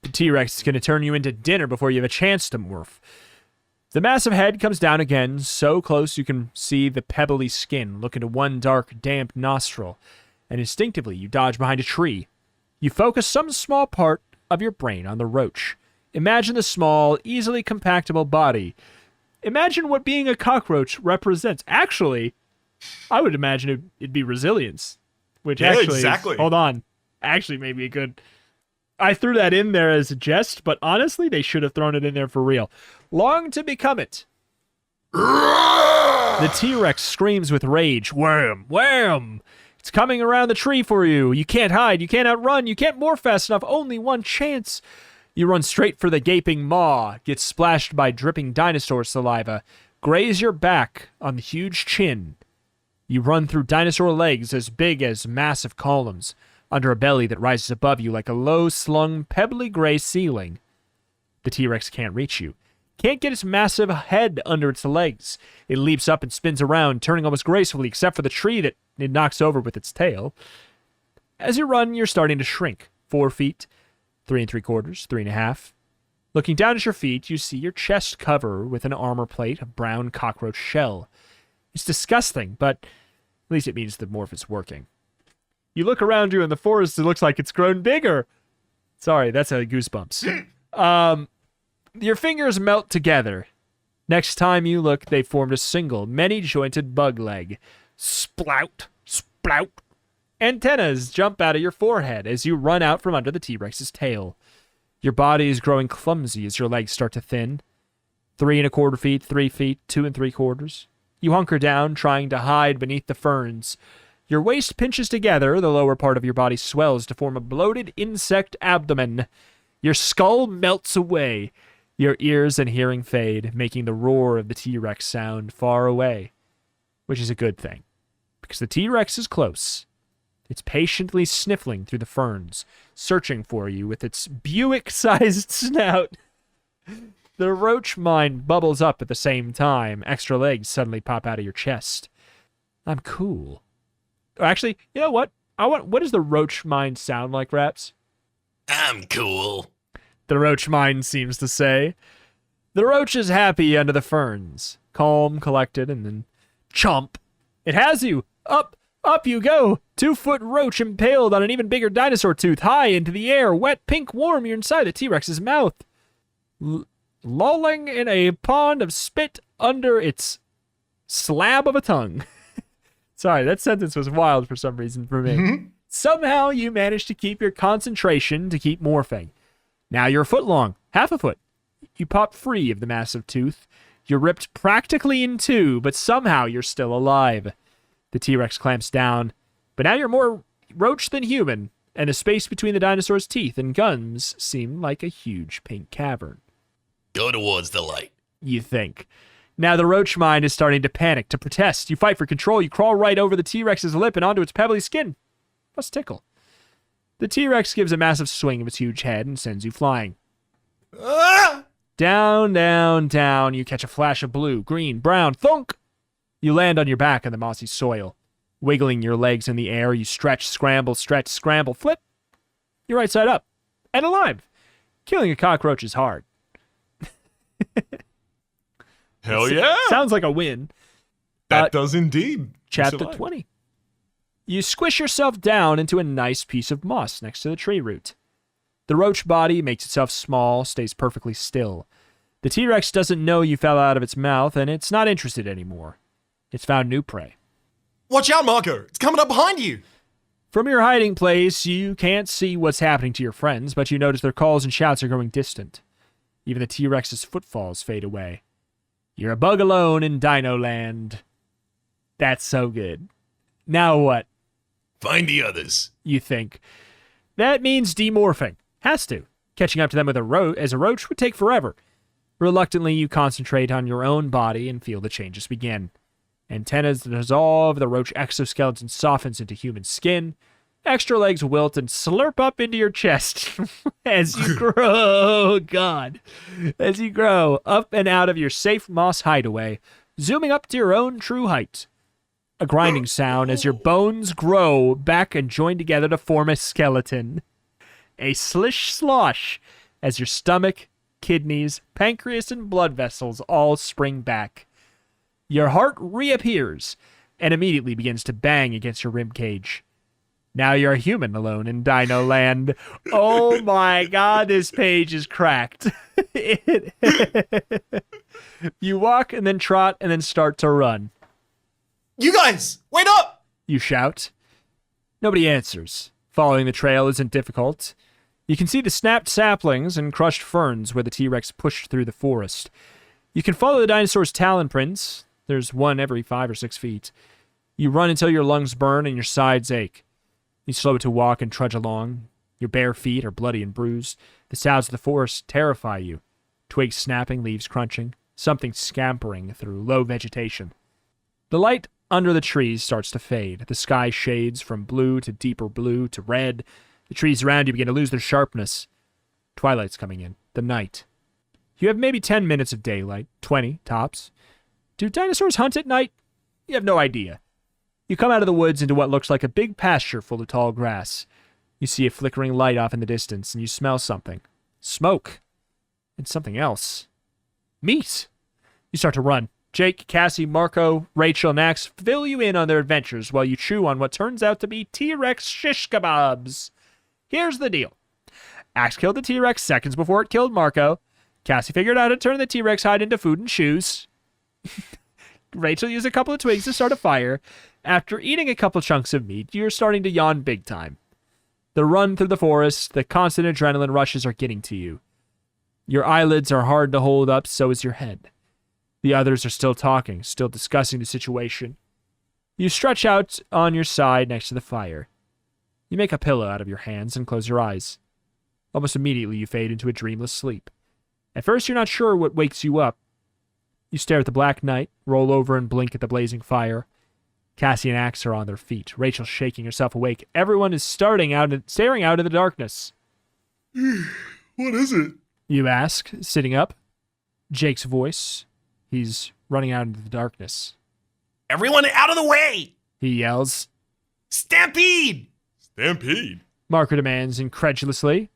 The T-Rex is going to turn you into dinner before you have a chance to morph. The massive head comes down again, so close you can see the pebbly skin look into one dark, damp nostril, and instinctively you dodge behind a tree. You focus some small part of your brain on the roach. Imagine the small, easily compactable body. Imagine what being a cockroach represents. Actually, I would imagine it'd be resilience, which exactly. Hold on. Actually, maybe a good... I threw that in there as a jest, but honestly, they should have thrown it in there for real. Long to become it. The T-Rex screams with rage. Wham! Wham! It's coming around the tree for you. You can't hide. You can't outrun. You can't morph fast enough. Only one chance. You run straight for the gaping maw, get splashed by dripping dinosaur saliva, graze your back on the huge chin. You run through dinosaur legs as big as massive columns, under a belly that rises above you like a low-slung, pebbly gray ceiling. The T-Rex can't reach you. Can't get its massive head under its legs. It leaps up and spins around, turning almost gracefully, except for the tree that it knocks over with its tail. As you run, you're starting to shrink. 4 feet, 3 3/4, 3 1/2. Looking down at your feet, you see your chest cover with an armor plate, a brown cockroach shell. It's disgusting, but at least it means the morph is working. You look around you in the forest, it looks like it's grown bigger. Sorry, that's a goosebumps. Your fingers melt together. Next time you look, they formed a single, many-jointed bug leg. Splout, splout. Antennas jump out of your forehead as you run out from under the T-Rex's tail. Your body is growing clumsy as your legs start to thin. 3¼ feet, 3 feet, 2 3/4. You hunker down, trying to hide beneath the ferns. Your waist pinches together, the lower part of your body swells to form a bloated insect abdomen. Your skull melts away. Your ears and hearing fade, making the roar of the T-Rex sound far away. Which is a good thing, because the T-Rex is close. It's patiently sniffling through the ferns, searching for you with its Buick-sized snout. The roach mind bubbles up at the same time. Extra legs suddenly pop out of your chest. I'm cool. Actually, you know what? What does the roach mind sound like, Raps? I'm cool. The roach mind seems to say. The roach is happy under the ferns, calm, collected, and then chomp. It has you. Up you go. 2-foot roach impaled on an even bigger dinosaur tooth, high into the air, wet, pink, warm. You're inside the T-Rex's mouth. Lolling in a pond of spit under its slab of a tongue. Sorry, that sentence was wild for some reason for me. Somehow you manage to keep your concentration to keep morphing. Now you're a foot long, half a foot. You pop free of the massive tooth. You're ripped practically in two, but somehow you're still alive. The T-Rex clamps down, but now you're more roach than human, and the space between the dinosaur's teeth and gums seem like a huge pink cavern. Go towards the light. You think. Now the roach mind is starting to panic, to protest. You fight for control. You crawl right over the T-Rex's lip and onto its pebbly skin. Must tickle. The T-Rex gives a massive swing of its huge head and sends you flying. Ah! Down, down, down. You catch a flash of blue, green, brown, thunk. You land on your back on the mossy soil. Wiggling your legs in the air, you stretch, scramble, flip. You're right side up. And alive. Killing a cockroach is hard. Hell yeah! Sounds like a win. That does indeed. Chapter Survive. 20. You squish yourself down into a nice piece of moss next to the tree root. The roach body makes itself small, stays perfectly still. The T-Rex doesn't know you fell out of its mouth, and it's not interested anymore. It's found new prey. Watch out, Marco! It's coming up behind you! From your hiding place, you can't see what's happening to your friends, but you notice their calls and shouts are growing distant. Even the T-Rex's footfalls fade away. You're a bug alone in Dino Land. That's so good. Now what? Find the others. You think. That means demorphing. Has to. Catching up to them with as a roach would take forever. Reluctantly, you concentrate on your own body and feel the changes begin. Antennas dissolve, the roach exoskeleton softens into human skin. Extra legs wilt and slurp up into your chest as you grow. Oh, God. As you grow up and out of your safe moss hideaway, zooming up to your own true height. A grinding sound as your bones grow back and join together to form a skeleton. A slish slosh as your stomach, kidneys, pancreas, and blood vessels all spring back. Your heart reappears and immediately begins to bang against your ribcage. Now you're a human alone in Dino Land. Oh my God, this page is cracked. You walk and then trot and then start to run. You guys, wait up! You shout. Nobody answers. Following the trail isn't difficult. You can see the snapped saplings and crushed ferns where the T-Rex pushed through the forest. You can follow the dinosaur's talon prints. There's one every 5 or 6 feet. You run until your lungs burn and your sides ache. You slow to walk and trudge along. Your bare feet are bloody and bruised. The sounds of the forest terrify you. Twigs snapping, leaves crunching, something scampering through low vegetation. The light under the trees starts to fade. The sky shades from blue to deeper blue to red. The trees around you begin to lose their sharpness. Twilight's coming in. The night. You have maybe 10 minutes of daylight. 20, tops. Do dinosaurs hunt at night? You have no idea. You come out of the woods into what looks like a big pasture full of tall grass. You see a flickering light off in the distance, and you smell something. Smoke. And something else. Meat. You start to run. Jake, Cassie, Marco, Rachel, and Axe fill you in on their adventures while you chew on what turns out to be T-Rex shish kebabs. Here's the deal. Axe killed the T-Rex seconds before it killed Marco. Cassie figured out how to turn the T-Rex hide into food and shoes. Rachel used a couple of twigs to start a fire. After eating a couple chunks of meat, you're starting to yawn big time. The run through the forest, the constant adrenaline rushes are getting to you. Your eyelids are hard to hold up, so is your head. The others are still talking, still discussing the situation. You stretch out on your side next to the fire. You make a pillow out of your hands and close your eyes. Almost immediately, you fade into a dreamless sleep. At first, you're not sure what wakes you up. You stare at the black night, roll over and blink at the blazing fire. Cassie and Axe are on their feet, Rachel shaking herself awake. Everyone is staring out into the darkness. What is it? You ask, sitting up. Jake's voice. He's running out into the darkness. Everyone out of the way! He yells. Stampede! Stampede? Marker demands incredulously.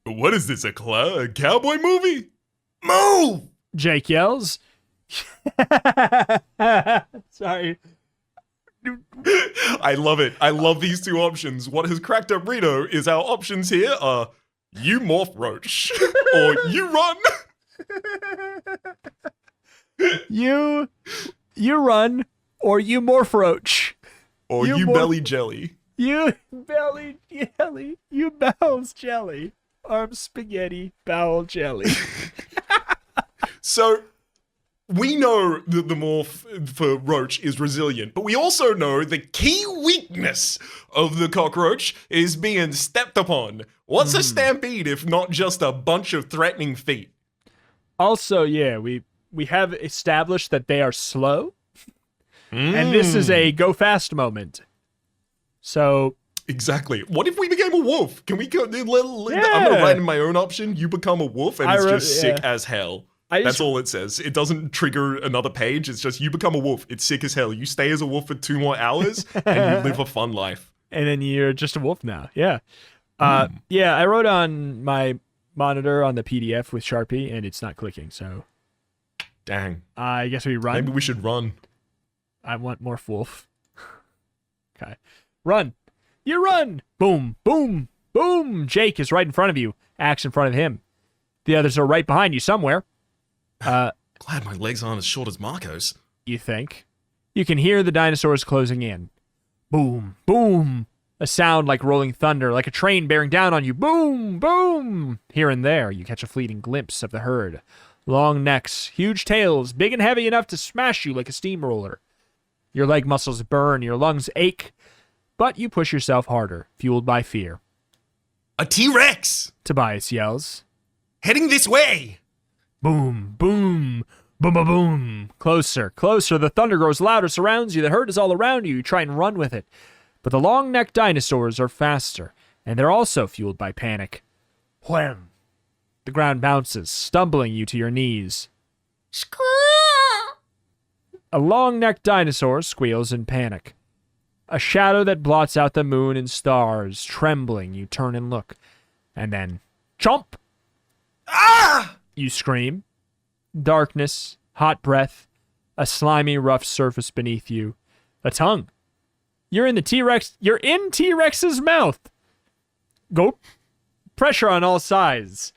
What is this, a cowboy movie? Move! Jake yells. Sorry. I love it. I love these two options. What has cracked up Rito is our options here are you morph roach or you run. You run or you morph roach. Or you belly jelly. You belly jelly. You bowels jelly. Arm spaghetti, bowel jelly. So we know that the morph for roach is resilient, but we also know the key weakness of the cockroach is being stepped upon. What's a stampede if not just a bunch of threatening feet? Also, yeah, we have established that they are slow, and this is a go fast moment. So exactly. What if we became a wolf? Can we go? I'm gonna write in my own option. You become a wolf, and it's just sick as hell. That's all it says. It doesn't trigger another page. It's just you become a wolf. It's sick as hell. You stay as a wolf for 2 more hours, and you live a fun life. And then you're just a wolf now. Yeah. Yeah, I wrote on my monitor on the PDF with Sharpie, and it's not clicking, so... Dang. I guess we run. Maybe we should run. I want more wolf. Okay. Run. You run. Boom, boom, boom. Jake is right in front of you. Axe in front of him. The others are right behind you somewhere. Glad my legs aren't as short as Marco's. You think. You can hear the dinosaurs closing in. Boom, boom. A sound like rolling thunder, like a train bearing down on you. Boom, boom. Here and there, you catch a fleeting glimpse of the herd. Long necks, huge tails, big and heavy enough to smash you like a steamroller. Your leg muscles burn, your lungs ache, but you push yourself harder, fueled by fear. A T-Rex! Tobias yells. Heading this way! Boom, boom, boom, boom, boom. Closer, closer. The thunder grows louder, surrounds you. The herd is all around you. You try and run with it. But the long-necked dinosaurs are faster, and they're also fueled by panic. Wham! The ground bounces, stumbling you to your knees. A long-necked dinosaur squeals in panic. A shadow that blots out the moon and stars. Trembling, you turn and look. And then, chomp! Ah! You scream. Darkness, hot breath, a slimy, rough surface beneath you. A tongue. You're in T-Rex's mouth. Go. Pressure on all sides.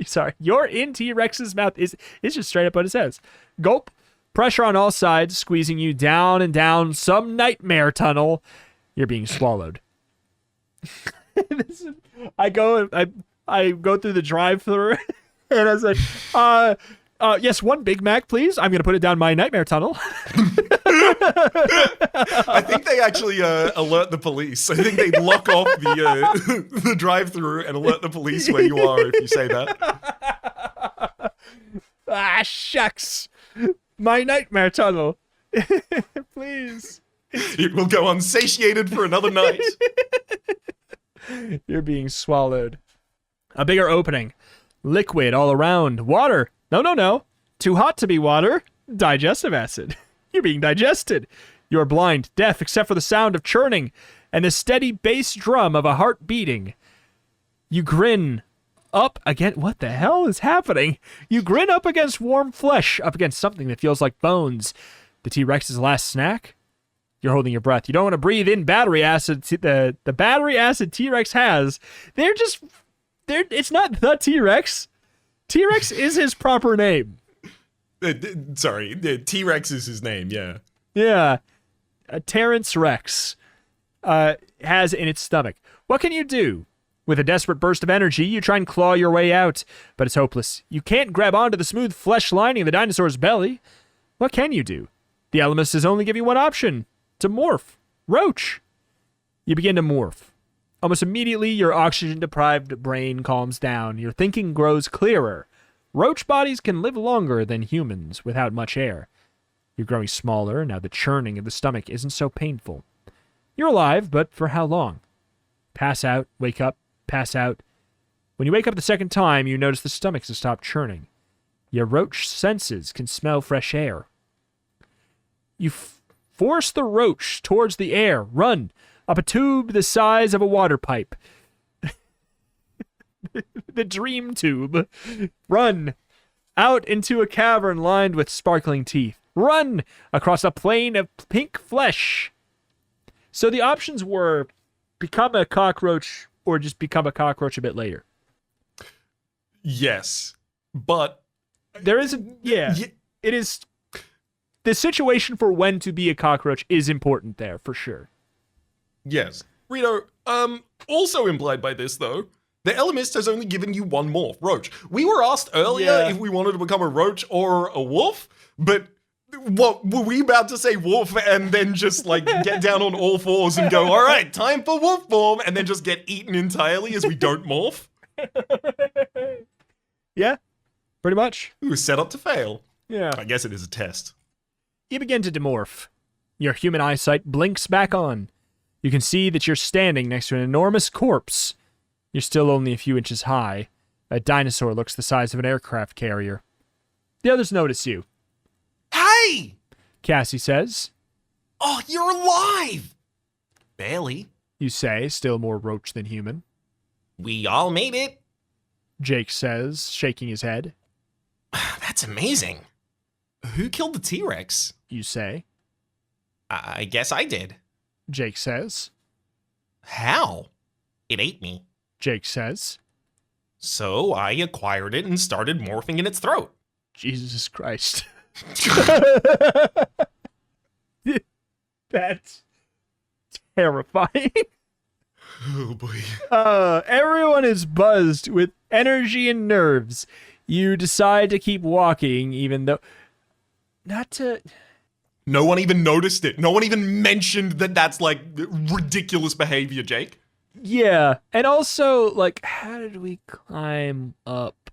Sorry, you're in T-Rex's mouth. It's just straight up what it says. Gulp. Pressure on all sides, squeezing you down and down some nightmare tunnel. You're being swallowed. I go through the drive-thru, and I was like, yes, 1 Big Mac, please. I'm going to put it down my nightmare tunnel. I think they actually alert the police. I think they lock off the drive-thru and alert the police where you are if you say that. Ah, shucks. My nightmare tunnel. Please. It will go unsatiated for another night. You're being swallowed. A bigger opening. Liquid all around. Water. No. Too hot to be water. Digestive acid. You're being digested. You're blind, deaf, except for the sound of churning and the steady bass drum of a heart beating. You grin up against... What the hell is happening? You grin up against warm flesh, up against something that feels like bones. The T-Rex's last snack? You're holding your breath. You don't want to breathe in battery acid. The battery acid T-Rex has. It's not the T-Rex. T-Rex is his proper name. Sorry, T-Rex is his name, yeah. Yeah. Terrence Rex has in its stomach. What can you do? With a desperate burst of energy, you try and claw your way out, but it's hopeless. You can't grab onto the smooth flesh lining of the dinosaur's belly. What can you do? The Elemis has only given you one option. To morph. Roach. You begin to morph. Almost immediately, your oxygen-deprived brain calms down. Your thinking grows clearer. Roach bodies can live longer than humans without much air. You're growing smaller, now the churning of the stomach isn't so painful. You're alive, but for how long? Pass out, wake up, pass out. When you wake up the second time, you notice the stomach has stopped churning. Your roach senses can smell fresh air. You force the roach towards the air. Run up a tube the size of a water pipe. The dream tube. Run out into a cavern lined with sparkling teeth. Run across a plain of pink flesh. So the options were become a cockroach or just become a cockroach a bit later. Yes, but there is it is the situation for when to be a cockroach is important there for sure. Yes. Rito, also implied by this though, the Elemist has only given you one morph, roach. We were asked earlier if we wanted to become a roach or a wolf, but what were we about to say wolf and then just like get down on all fours and go, all right, time for wolf form, and then just get eaten entirely as we don't morph? Yeah, pretty much. We were set up to fail. Yeah. I guess it is a test. You begin to demorph. Your human eyesight blinks back on. You can see that you're standing next to an enormous corpse. You're still only a few inches high. A dinosaur looks the size of an aircraft carrier. The others notice you. Hey! Cassie says. Oh, you're alive! Barely. You say, still more roach than human. We all made it. Jake says, shaking his head. That's amazing. Who killed the T-Rex? You say. I guess I did. Jake says. How? It ate me. Jake says. So I acquired it and started morphing in its throat. Jesus Christ. That's terrifying. Oh boy. Everyone is buzzed with energy and nerves. You decide to keep walking, even though... Not to... No one even noticed it. No one even mentioned that that's, like, ridiculous behavior, Jake. Yeah, and also, like, how did we climb up?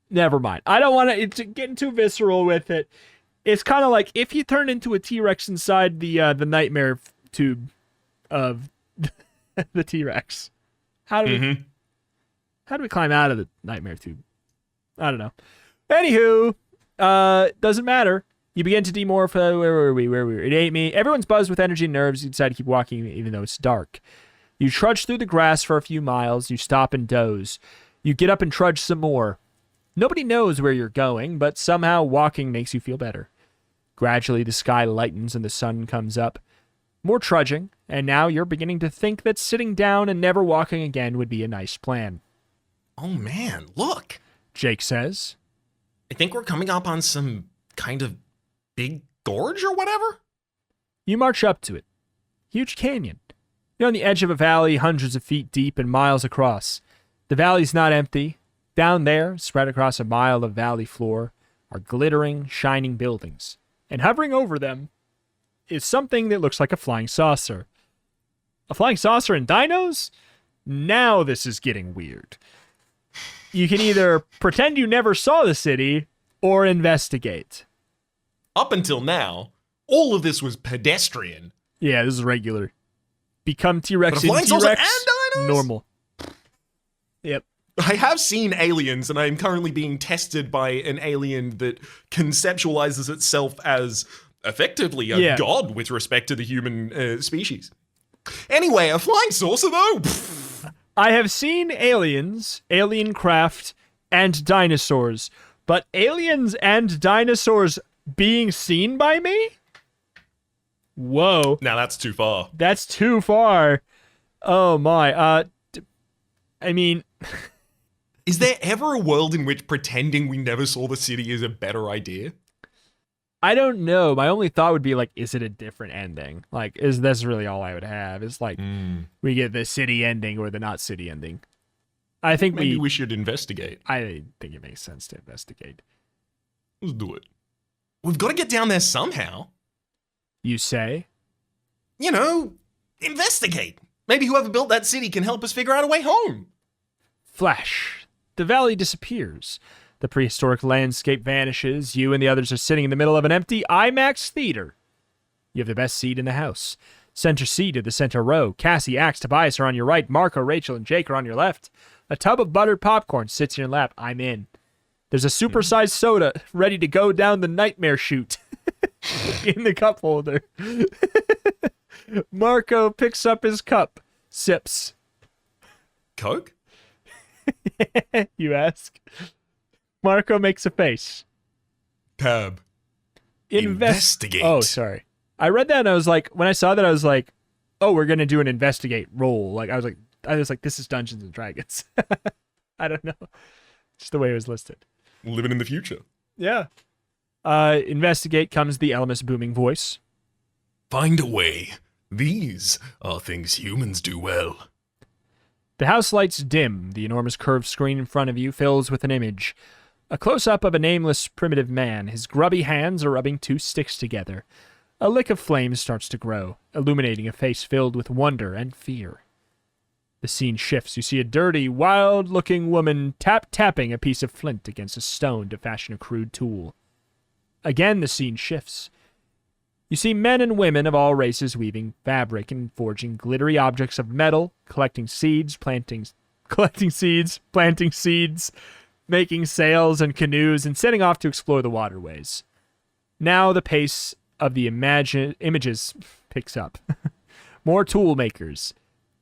Never mind. I don't want to get too visceral with it. It's kind of like if you turn into a T-Rex inside the nightmare tube of the T-Rex. How do we climb out of the nightmare tube? I don't know. Anywho, doesn't matter. You begin to demorph. Where were we? It ate me. Everyone's buzzed with energy and nerves. You decide to keep walking even though it's dark. You trudge through the grass for a few miles. You stop and doze. You get up and trudge some more. Nobody knows where you're going, but somehow walking makes you feel better. Gradually, the sky lightens and the sun comes up. More trudging, and now you're beginning to think that sitting down and never walking again would be a nice plan. Oh man, look! Jake says. I think we're coming up on some kind of big gorge or whatever? You march up to it. Huge canyon. You're on the edge of a valley hundreds of feet deep and miles across. The valley's not empty. Down there, spread across a mile of valley floor, are glittering, shining buildings. And hovering over them is something that looks like a flying saucer. A flying saucer and dinos? Now this is getting weird. You can either pretend you never saw the city or investigate. Up until now, all of this was pedestrian. Yeah, this is regular. Become T-Rex But a flying in saucer T-Rex. and dinos? Normal. Yep. I have seen aliens, and I am currently being tested by an alien that conceptualizes itself as effectively a god with respect to the human species. Anyway, a flying saucer, though? Pfft. I have seen aliens, alien craft, and dinosaurs, but aliens and dinosaurs being seen by me? Whoa. Now that's too far. That's too far. Oh my. I mean... Is there ever a world in which pretending we never saw the city is a better idea? I don't know. My only thought would be like, is it a different ending? Like, is that's really all I would have? Is like we get the city ending or the not city ending. I think Maybe we should investigate. I think it makes sense to investigate. Let's do it. We've got to get down there somehow. You say? You know, investigate. Maybe whoever built that city can help us figure out a way home. Flash. The valley disappears. The prehistoric landscape vanishes. You and the others are sitting in the middle of an empty IMAX theater. You have the best seat in the house. Center seat of the center row. Cassie, Axe, Tobias are on your right. Marco, Rachel, and Jake are on your left. A tub of buttered popcorn sits in your lap. I'm in. There's a supersized soda ready to go down the nightmare chute in the cup holder. Marco picks up his cup. Sips. Coke? You ask. Marco makes a face. Tab. Investigate. Oh, sorry. I read that and I was like, when I saw that, I was like, oh, we're going to do an investigate roll. Like, I was like, this is Dungeons and Dragons. I don't know. Just the way it was listed. Living in the future. Yeah. Investigate comes the Elemis booming voice. Find a way. These are things humans do well. The house lights dim. The enormous curved screen in front of you fills with an image. A close-up of a nameless primitive man. His grubby hands are rubbing two sticks together. A lick of flame starts to grow, illuminating a face filled with wonder and fear. The scene shifts. You see a dirty, wild-looking woman tapping a piece of flint against a stone to fashion a crude tool. Again, the scene shifts. You see men and women of all races weaving fabric and forging glittery objects of metal, collecting seeds, planting seeds, making sails and canoes, and setting off to explore the waterways. Now the pace of the images picks up. More tool makers,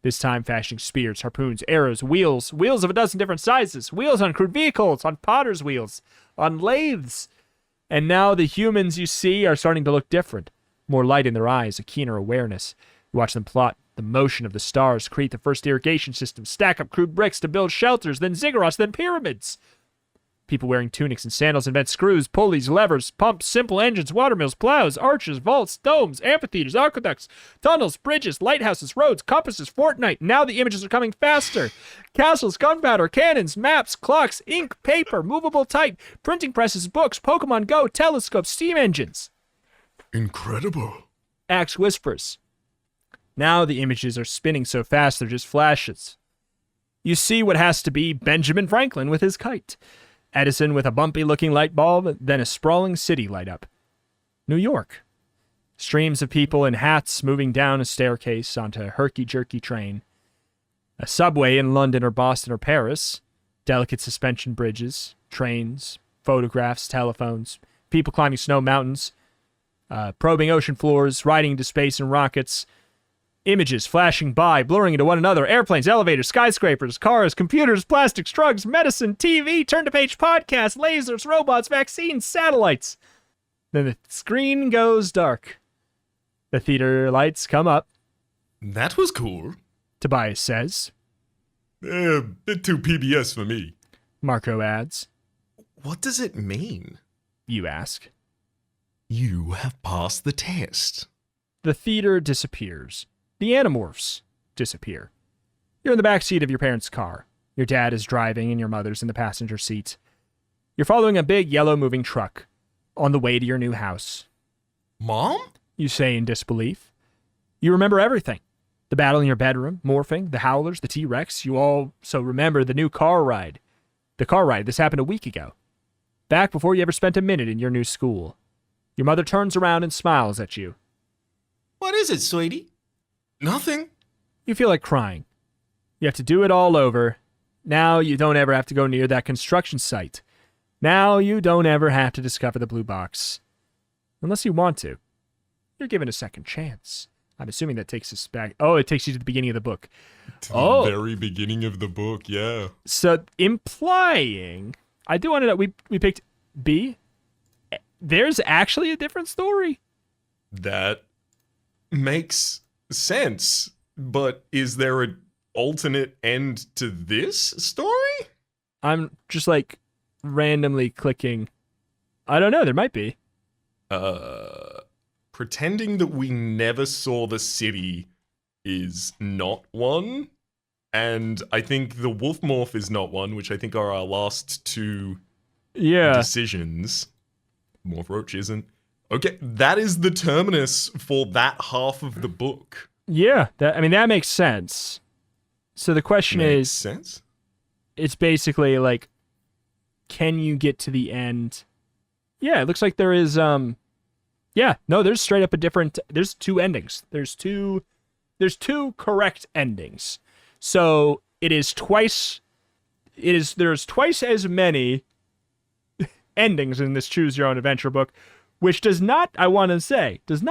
this time fashioning spears, harpoons, arrows, wheels of a dozen different sizes, wheels on crude vehicles, on potter's wheels, on lathes. And now the humans you see are starting to look different. More light in their eyes, a keener awareness. You watch them plot the motion of the stars, create the first irrigation system, stack up crude bricks to build shelters, then ziggurats, then pyramids. People wearing tunics and sandals invent screws, pulleys, levers, pumps, simple engines, watermills, plows, arches, vaults, domes, amphitheaters, aqueducts, tunnels, bridges, lighthouses, roads, compasses, Fortnite. Now the images are coming faster. Castles, gunpowder, cannons, maps, clocks, ink, paper, movable type, printing presses, books, Pokemon Go, telescopes, steam engines. Incredible. Axe whispers. Now the images are spinning so fast they're just flashes. You see what has to be Benjamin Franklin with his kite. Edison with a bumpy-looking light bulb, then a sprawling city light up. New York. Streams of people in hats moving down a staircase onto a herky-jerky train. A subway in London or Boston or Paris. Delicate suspension bridges, trains, photographs, telephones, people climbing snow mountains, probing ocean floors, riding into space in rockets. Images flashing by, blurring into one another. Airplanes, elevators, skyscrapers, cars, computers, plastics, drugs, medicine, TV, turn-to-page podcasts, lasers, robots, vaccines, satellites. Then the screen goes dark. The theater lights come up. That was cool. Tobias says. A bit too PBS for me. Marco adds. What does it mean? You ask. You have passed the test. The theater disappears. The Animorphs disappear. You're in the back seat of your parents' car. Your dad is driving and your mother's in the passenger seat. You're following a big yellow moving truck on the way to your new house. Mom? You say in disbelief. You remember everything. The battle in your bedroom, morphing, the howlers, the T-Rex. You also remember the new car ride. The car ride, this happened a week ago. Back before you ever spent a minute in your new school. Your mother turns around and smiles at you. What is it, sweetie? Nothing. You feel like crying. You have to do it all over. Now you don't ever have to go near that construction site. Now you don't ever have to discover the blue box. Unless you want to. You're given a second chance. I'm assuming that takes us back. Oh, it takes you to the beginning of the book. To the very beginning of the book, yeah. So implying, I do want to know, we picked B. There's actually a different story. That makes sense. But is there an alternate end to this story? I'm just like randomly clicking. I don't know. There might be. pretending that we never saw the city is not one. And I think the wolf morph is not one, which I think are our last two decisions. Morph roach isn't. Okay, that is the terminus for that half of the book. Yeah, that makes sense. So the question is, sense? It's basically like, can you get to the end? Yeah, it looks like there is, there's straight up there's two endings. There's two correct endings. So there's twice as many endings in this Choose Your Own Adventure book, which does not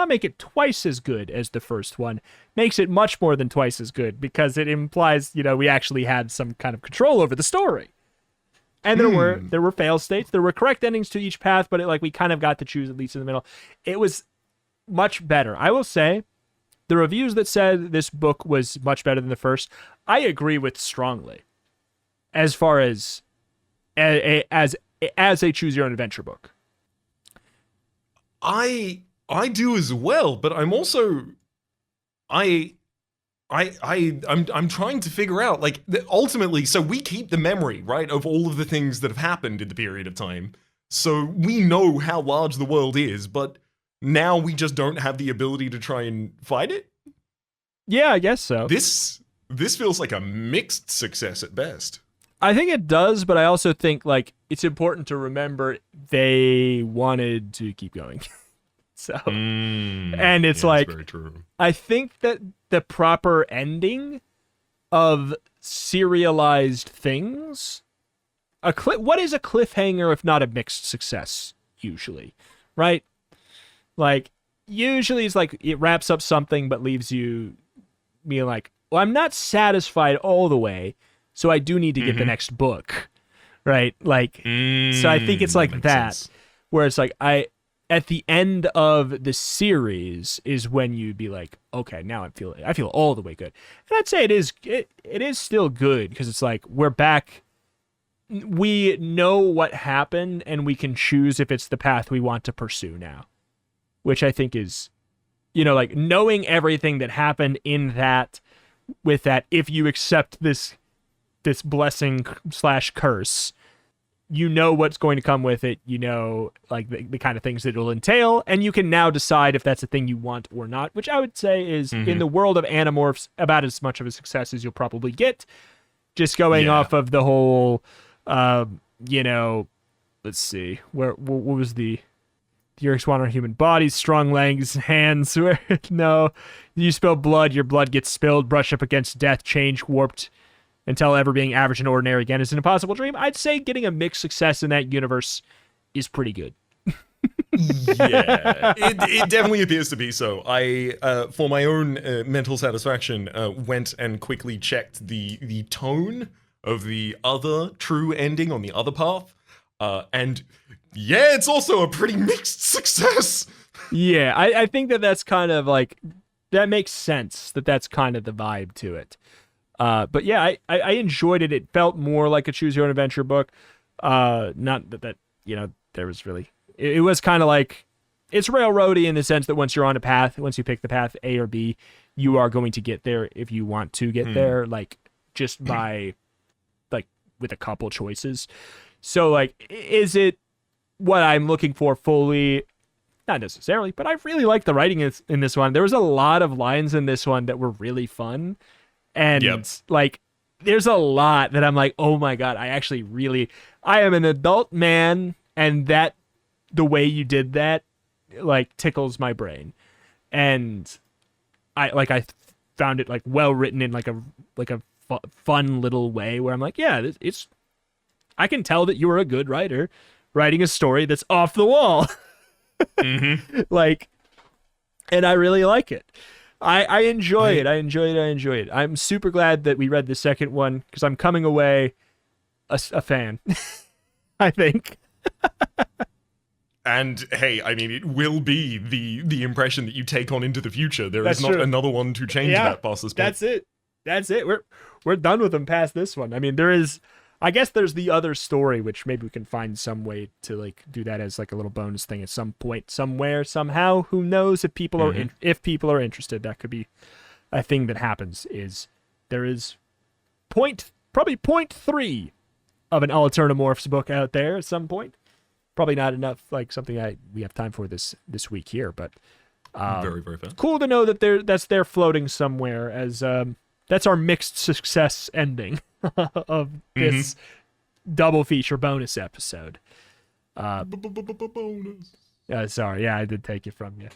make it twice as good as the first one. Makes it much more than twice as good, because it implies, we actually had some kind of control over the story. And there were fail states. There were correct endings to each path, but we kind of got to choose at least in the middle. It was much better. I will say, the reviews that said this book was much better than the first, I agree with strongly. As far as a Choose Your Own Adventure book. I do as well, but I'm also I'm trying to figure out, ultimately, so we keep the memory, right, of all of the things that have happened in the period of time. So we know how large the world is, but now we just don't have the ability to try and fight it? Yeah, I guess so. This feels like a mixed success at best. I think it does, but I also think it's important to remember they wanted to keep going. So, and it's that's very true. I think that the proper ending of serialized things, what is a cliffhanger if not a mixed success? Usually, right? Usually it's it wraps up something but leaves you being well, I'm not satisfied all the way, so I do need to get the next book, right? So I think it's that sense. where it's at the end of the series is when you'd be okay, now I feel all the way good. And I'd say it is still good, because it's we're back. We know what happened, and we can choose if it's the path we want to pursue now, which I think is, knowing everything that happened in that, with that, if you accept this blessing / curse, what's going to come with it, the kind of things that it'll entail, and you can now decide if that's a thing you want or not, which I would say is, in the world of Animorphs, about as much of a success as you'll probably get, just going off of the whole, let's see, what was the Yurik's water human bodies, strong legs, hands, where, no, you spill blood, your blood gets spilled, brush up against death, change, warped, until ever being average and ordinary again is an impossible dream. I'd say getting a mixed success in that universe is pretty good. Yeah, it definitely appears to be so. I, for my own mental satisfaction, went and quickly checked the tone of the other true ending on the other path, and yeah, it's also a pretty mixed success. Yeah, I think that's kind of that makes sense, that's kind of the vibe to it. But yeah, I enjoyed it. It felt more like a Choose Your Own Adventure book. Not that there was really... It was kind of it's railroady in the sense that once you're on a path, once you pick the path A or B, you are going to get there if you want to get there, just by, with a couple choices. So, is it what I'm looking for fully? Not necessarily, but I really liked the writing in this one. There was a lot of lines in this one that were really fun. And there's a lot that I'm oh my God, I am an adult man, and that the way you did that tickles my brain. And I found it well written in a fun little way where I'm yeah, I can tell that you are a good writer writing a story that's off the wall. And I really like it. I enjoy it. I enjoy it. I'm super glad that we read the second one, because I'm coming away a fan, I think. And hey, it will be the impression that you take on into the future. There is not true. Another one to change that past this point. That's it. We're done with them past this one. There is I guess there's the other story, which maybe we can find some way to like do that as like a little bonus thing at some point, somewhere, somehow. Who knows if people are if people are interested? That could be a thing that happens. Is there is probably point 3 of an Alternamorphs book out there at some point. Probably not enough, like something we have time for this week here, but very, very fair. cool to know that they're floating somewhere as that's our mixed success ending of this double feature bonus episode. Bonus. Sorry, yeah, I did take it from you.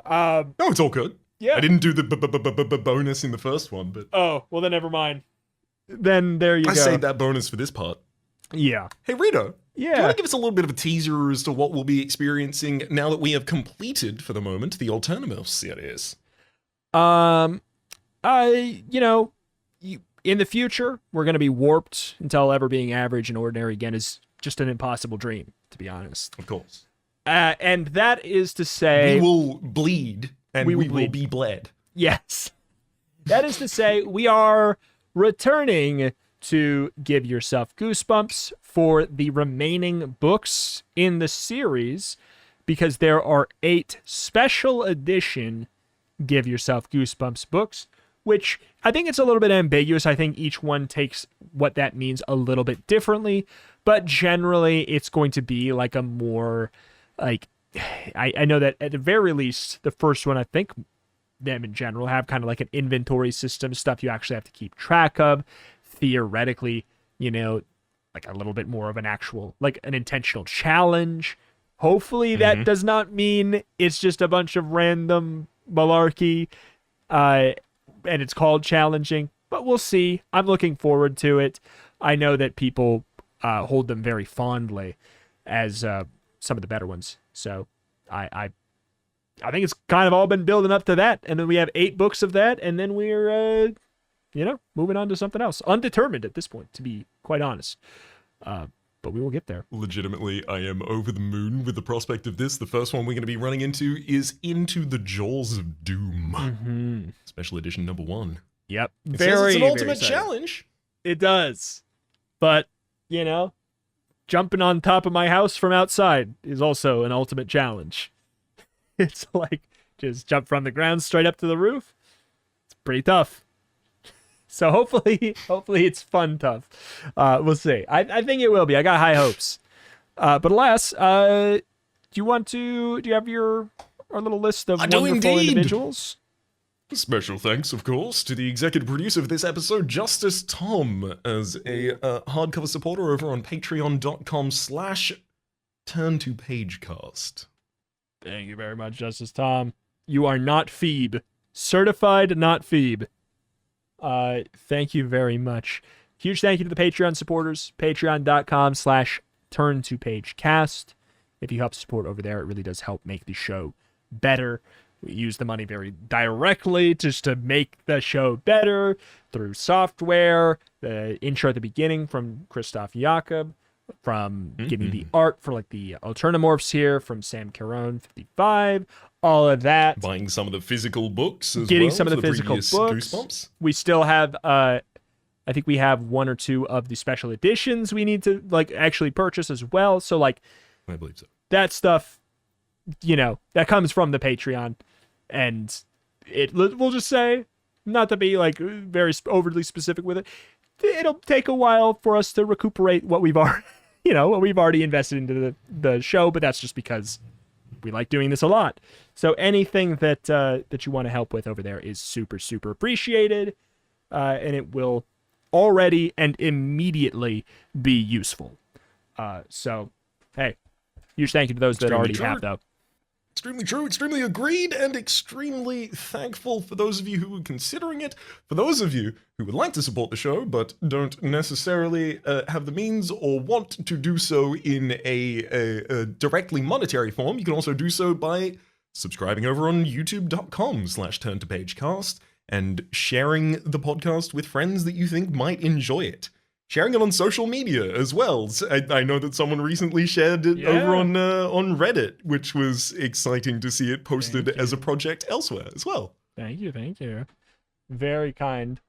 No, it's all good. Yeah. I didn't do the bonus in the first one, but Oh, well then never mind. Then there you I go. saved that bonus for this part. Yeah. Hey, Rito. Do you Yeah. want to give us a little bit of a teaser as to what we'll be experiencing now that we have completed, for the moment, the Alternamorphs series? In the future, we're going to be warped until ever being average and ordinary again is just an impossible dream, to be honest. Of course. And that is to say... We will bleed, and we will bleed. be bled. Yes. That is to say, we are returning to Give Yourself Goosebumps for the remaining books in the series, because there are 8 special edition Give Yourself Goosebumps books, which I think it's a little bit ambiguous. I think each one takes what that means a little bit differently, but generally it's going to be like a more, like, I know that at the very least, the first one, I think them in general have kind of like an inventory system, stuff you actually have to keep track of. Theoretically, like a little bit more of an actual, like an intentional challenge. Hopefully that does not mean it's just a bunch of random malarkey, and it's called challenging, but we'll see. I'm looking forward to it. I know that people hold them very fondly as some of the better ones, so I think it's kind of all been building up to that, and then we have 8 books of that, and then we're moving on to something else. Undetermined at this point, to be quite honest. But we will get there. Legitimately, I am over the moon with the prospect of this. The first one we're going to be running into is Into the Jaws of Doom. Special edition number 1. Yep. It says it's an ultimate challenge. It does. But, jumping on top of my house from outside is also an ultimate challenge. It's like, just jump from the ground straight up to the roof. It's pretty tough. So hopefully it's fun tough. We'll see. I think it will be. I got high hopes. But alas, do you have our little list of wonderful individuals? Special thanks, of course, to the executive producer of this episode, Justice Tom, as a hardcover supporter over on patreon.com/turn2pagecast. Thank you very much, Justice Tom. You are not Phoebe. Certified not Phoebe. Thank you very much. Huge thank you to the Patreon supporters. Patreon.com/turn2pagecast. If you help support over there, it really does help make the show better. We use the money very directly just to make the show better through software, the intro at the beginning from Christoph Jakob, from giving the art for like the Alternamorphs here from Sam Caron 55, all of that. Buying some of the physical books as Getting well. some of the physical books. Goosebumps. We still have, I think we have 1 or 2 of the special editions we need to like actually purchase as well. So like, I believe so. that stuff, that comes from the Patreon, and we'll just say, not to be like very overly specific with it, it'll take a while for us to recuperate what we've already invested into the show, but that's just because we like doing this a lot. So anything that you want to help with over there is super, super appreciated, and it will already and immediately be useful. So, hey, huge thank you to those that already have, though. Extremely true, extremely agreed, and extremely thankful for those of you who are considering it. For those of you who would like to support the show but don't necessarily have the means or want to do so in a directly monetary form, you can also do so by subscribing over on youtube.com/turn2pagecast and sharing the podcast with friends that you think might enjoy it. Sharing it on social media as well. I know that someone recently shared it over on Reddit, which was exciting to see it posted as a project elsewhere as well. Thank you. Very kind.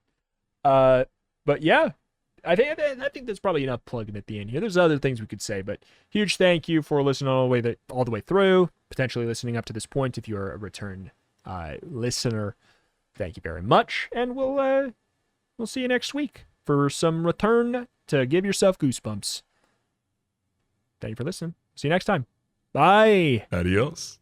But yeah, I think that's probably enough plugging at the end here. There's other things we could say, but huge thank you for listening all the way through, potentially listening up to this point if you're a return listener. Thank you very much, and we'll see you next week for some return to give yourself goosebumps. Thank you for listening. See you next time. Bye. Adios.